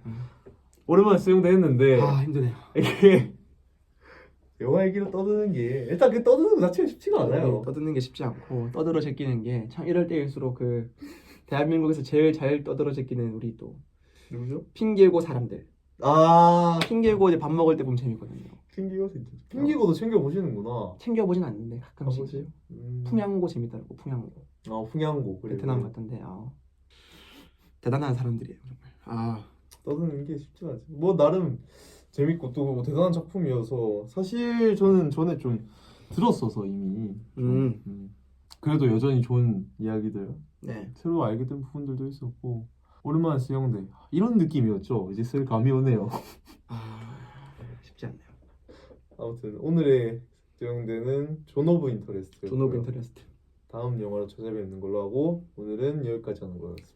Speaker 1: 오랜만에 수영대 했는데
Speaker 2: 힘드네요.
Speaker 1: 이게 영화 얘기로 떠드는 게 일단 그 떠드는 거 자체가 쉽지가 않아요.
Speaker 2: 떠드는 게 쉽지 않고 떠들어 제끼는 게 참 이럴 때일수록 그 대한민국에서 제일 잘 떠들어 제끼는 우리 또
Speaker 1: 누구죠?
Speaker 2: 핑계고 사람들. 핑계고 이제 밥 먹을 때 보면 재밌거든요.
Speaker 1: 핑계고도 챙겨 보시는구나.
Speaker 2: 챙겨보진 않는데 가끔씩. 풍양고 재밌더라고. 풍양고.
Speaker 1: 풍양고.
Speaker 2: 베트남 같은데 대단한 사람들이에요 정말.
Speaker 1: 떠드는 게 쉽지 않지. 뭐 나름 재밌고 또 대단한 작품이어서 사실 저는 전에 좀 들었어서 이미 그래도 여전히 좋은 이야기들
Speaker 2: 네.
Speaker 1: 새로 알게 된 부분들도 있었고 오랜만에 수영대 이런 느낌이었죠. 이제 슬 감이 오네요.
Speaker 2: 쉽지 않네요.
Speaker 1: 아무튼 오늘의 수영대는 존 오브 인터레스트.
Speaker 2: 존 오브 인터레스트.
Speaker 1: 다음 영화로 찾아뵙는 걸로 하고 오늘은 여기까지 하는 거였습니다.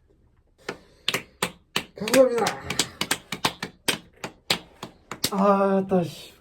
Speaker 1: 감사합니다.
Speaker 2: 다시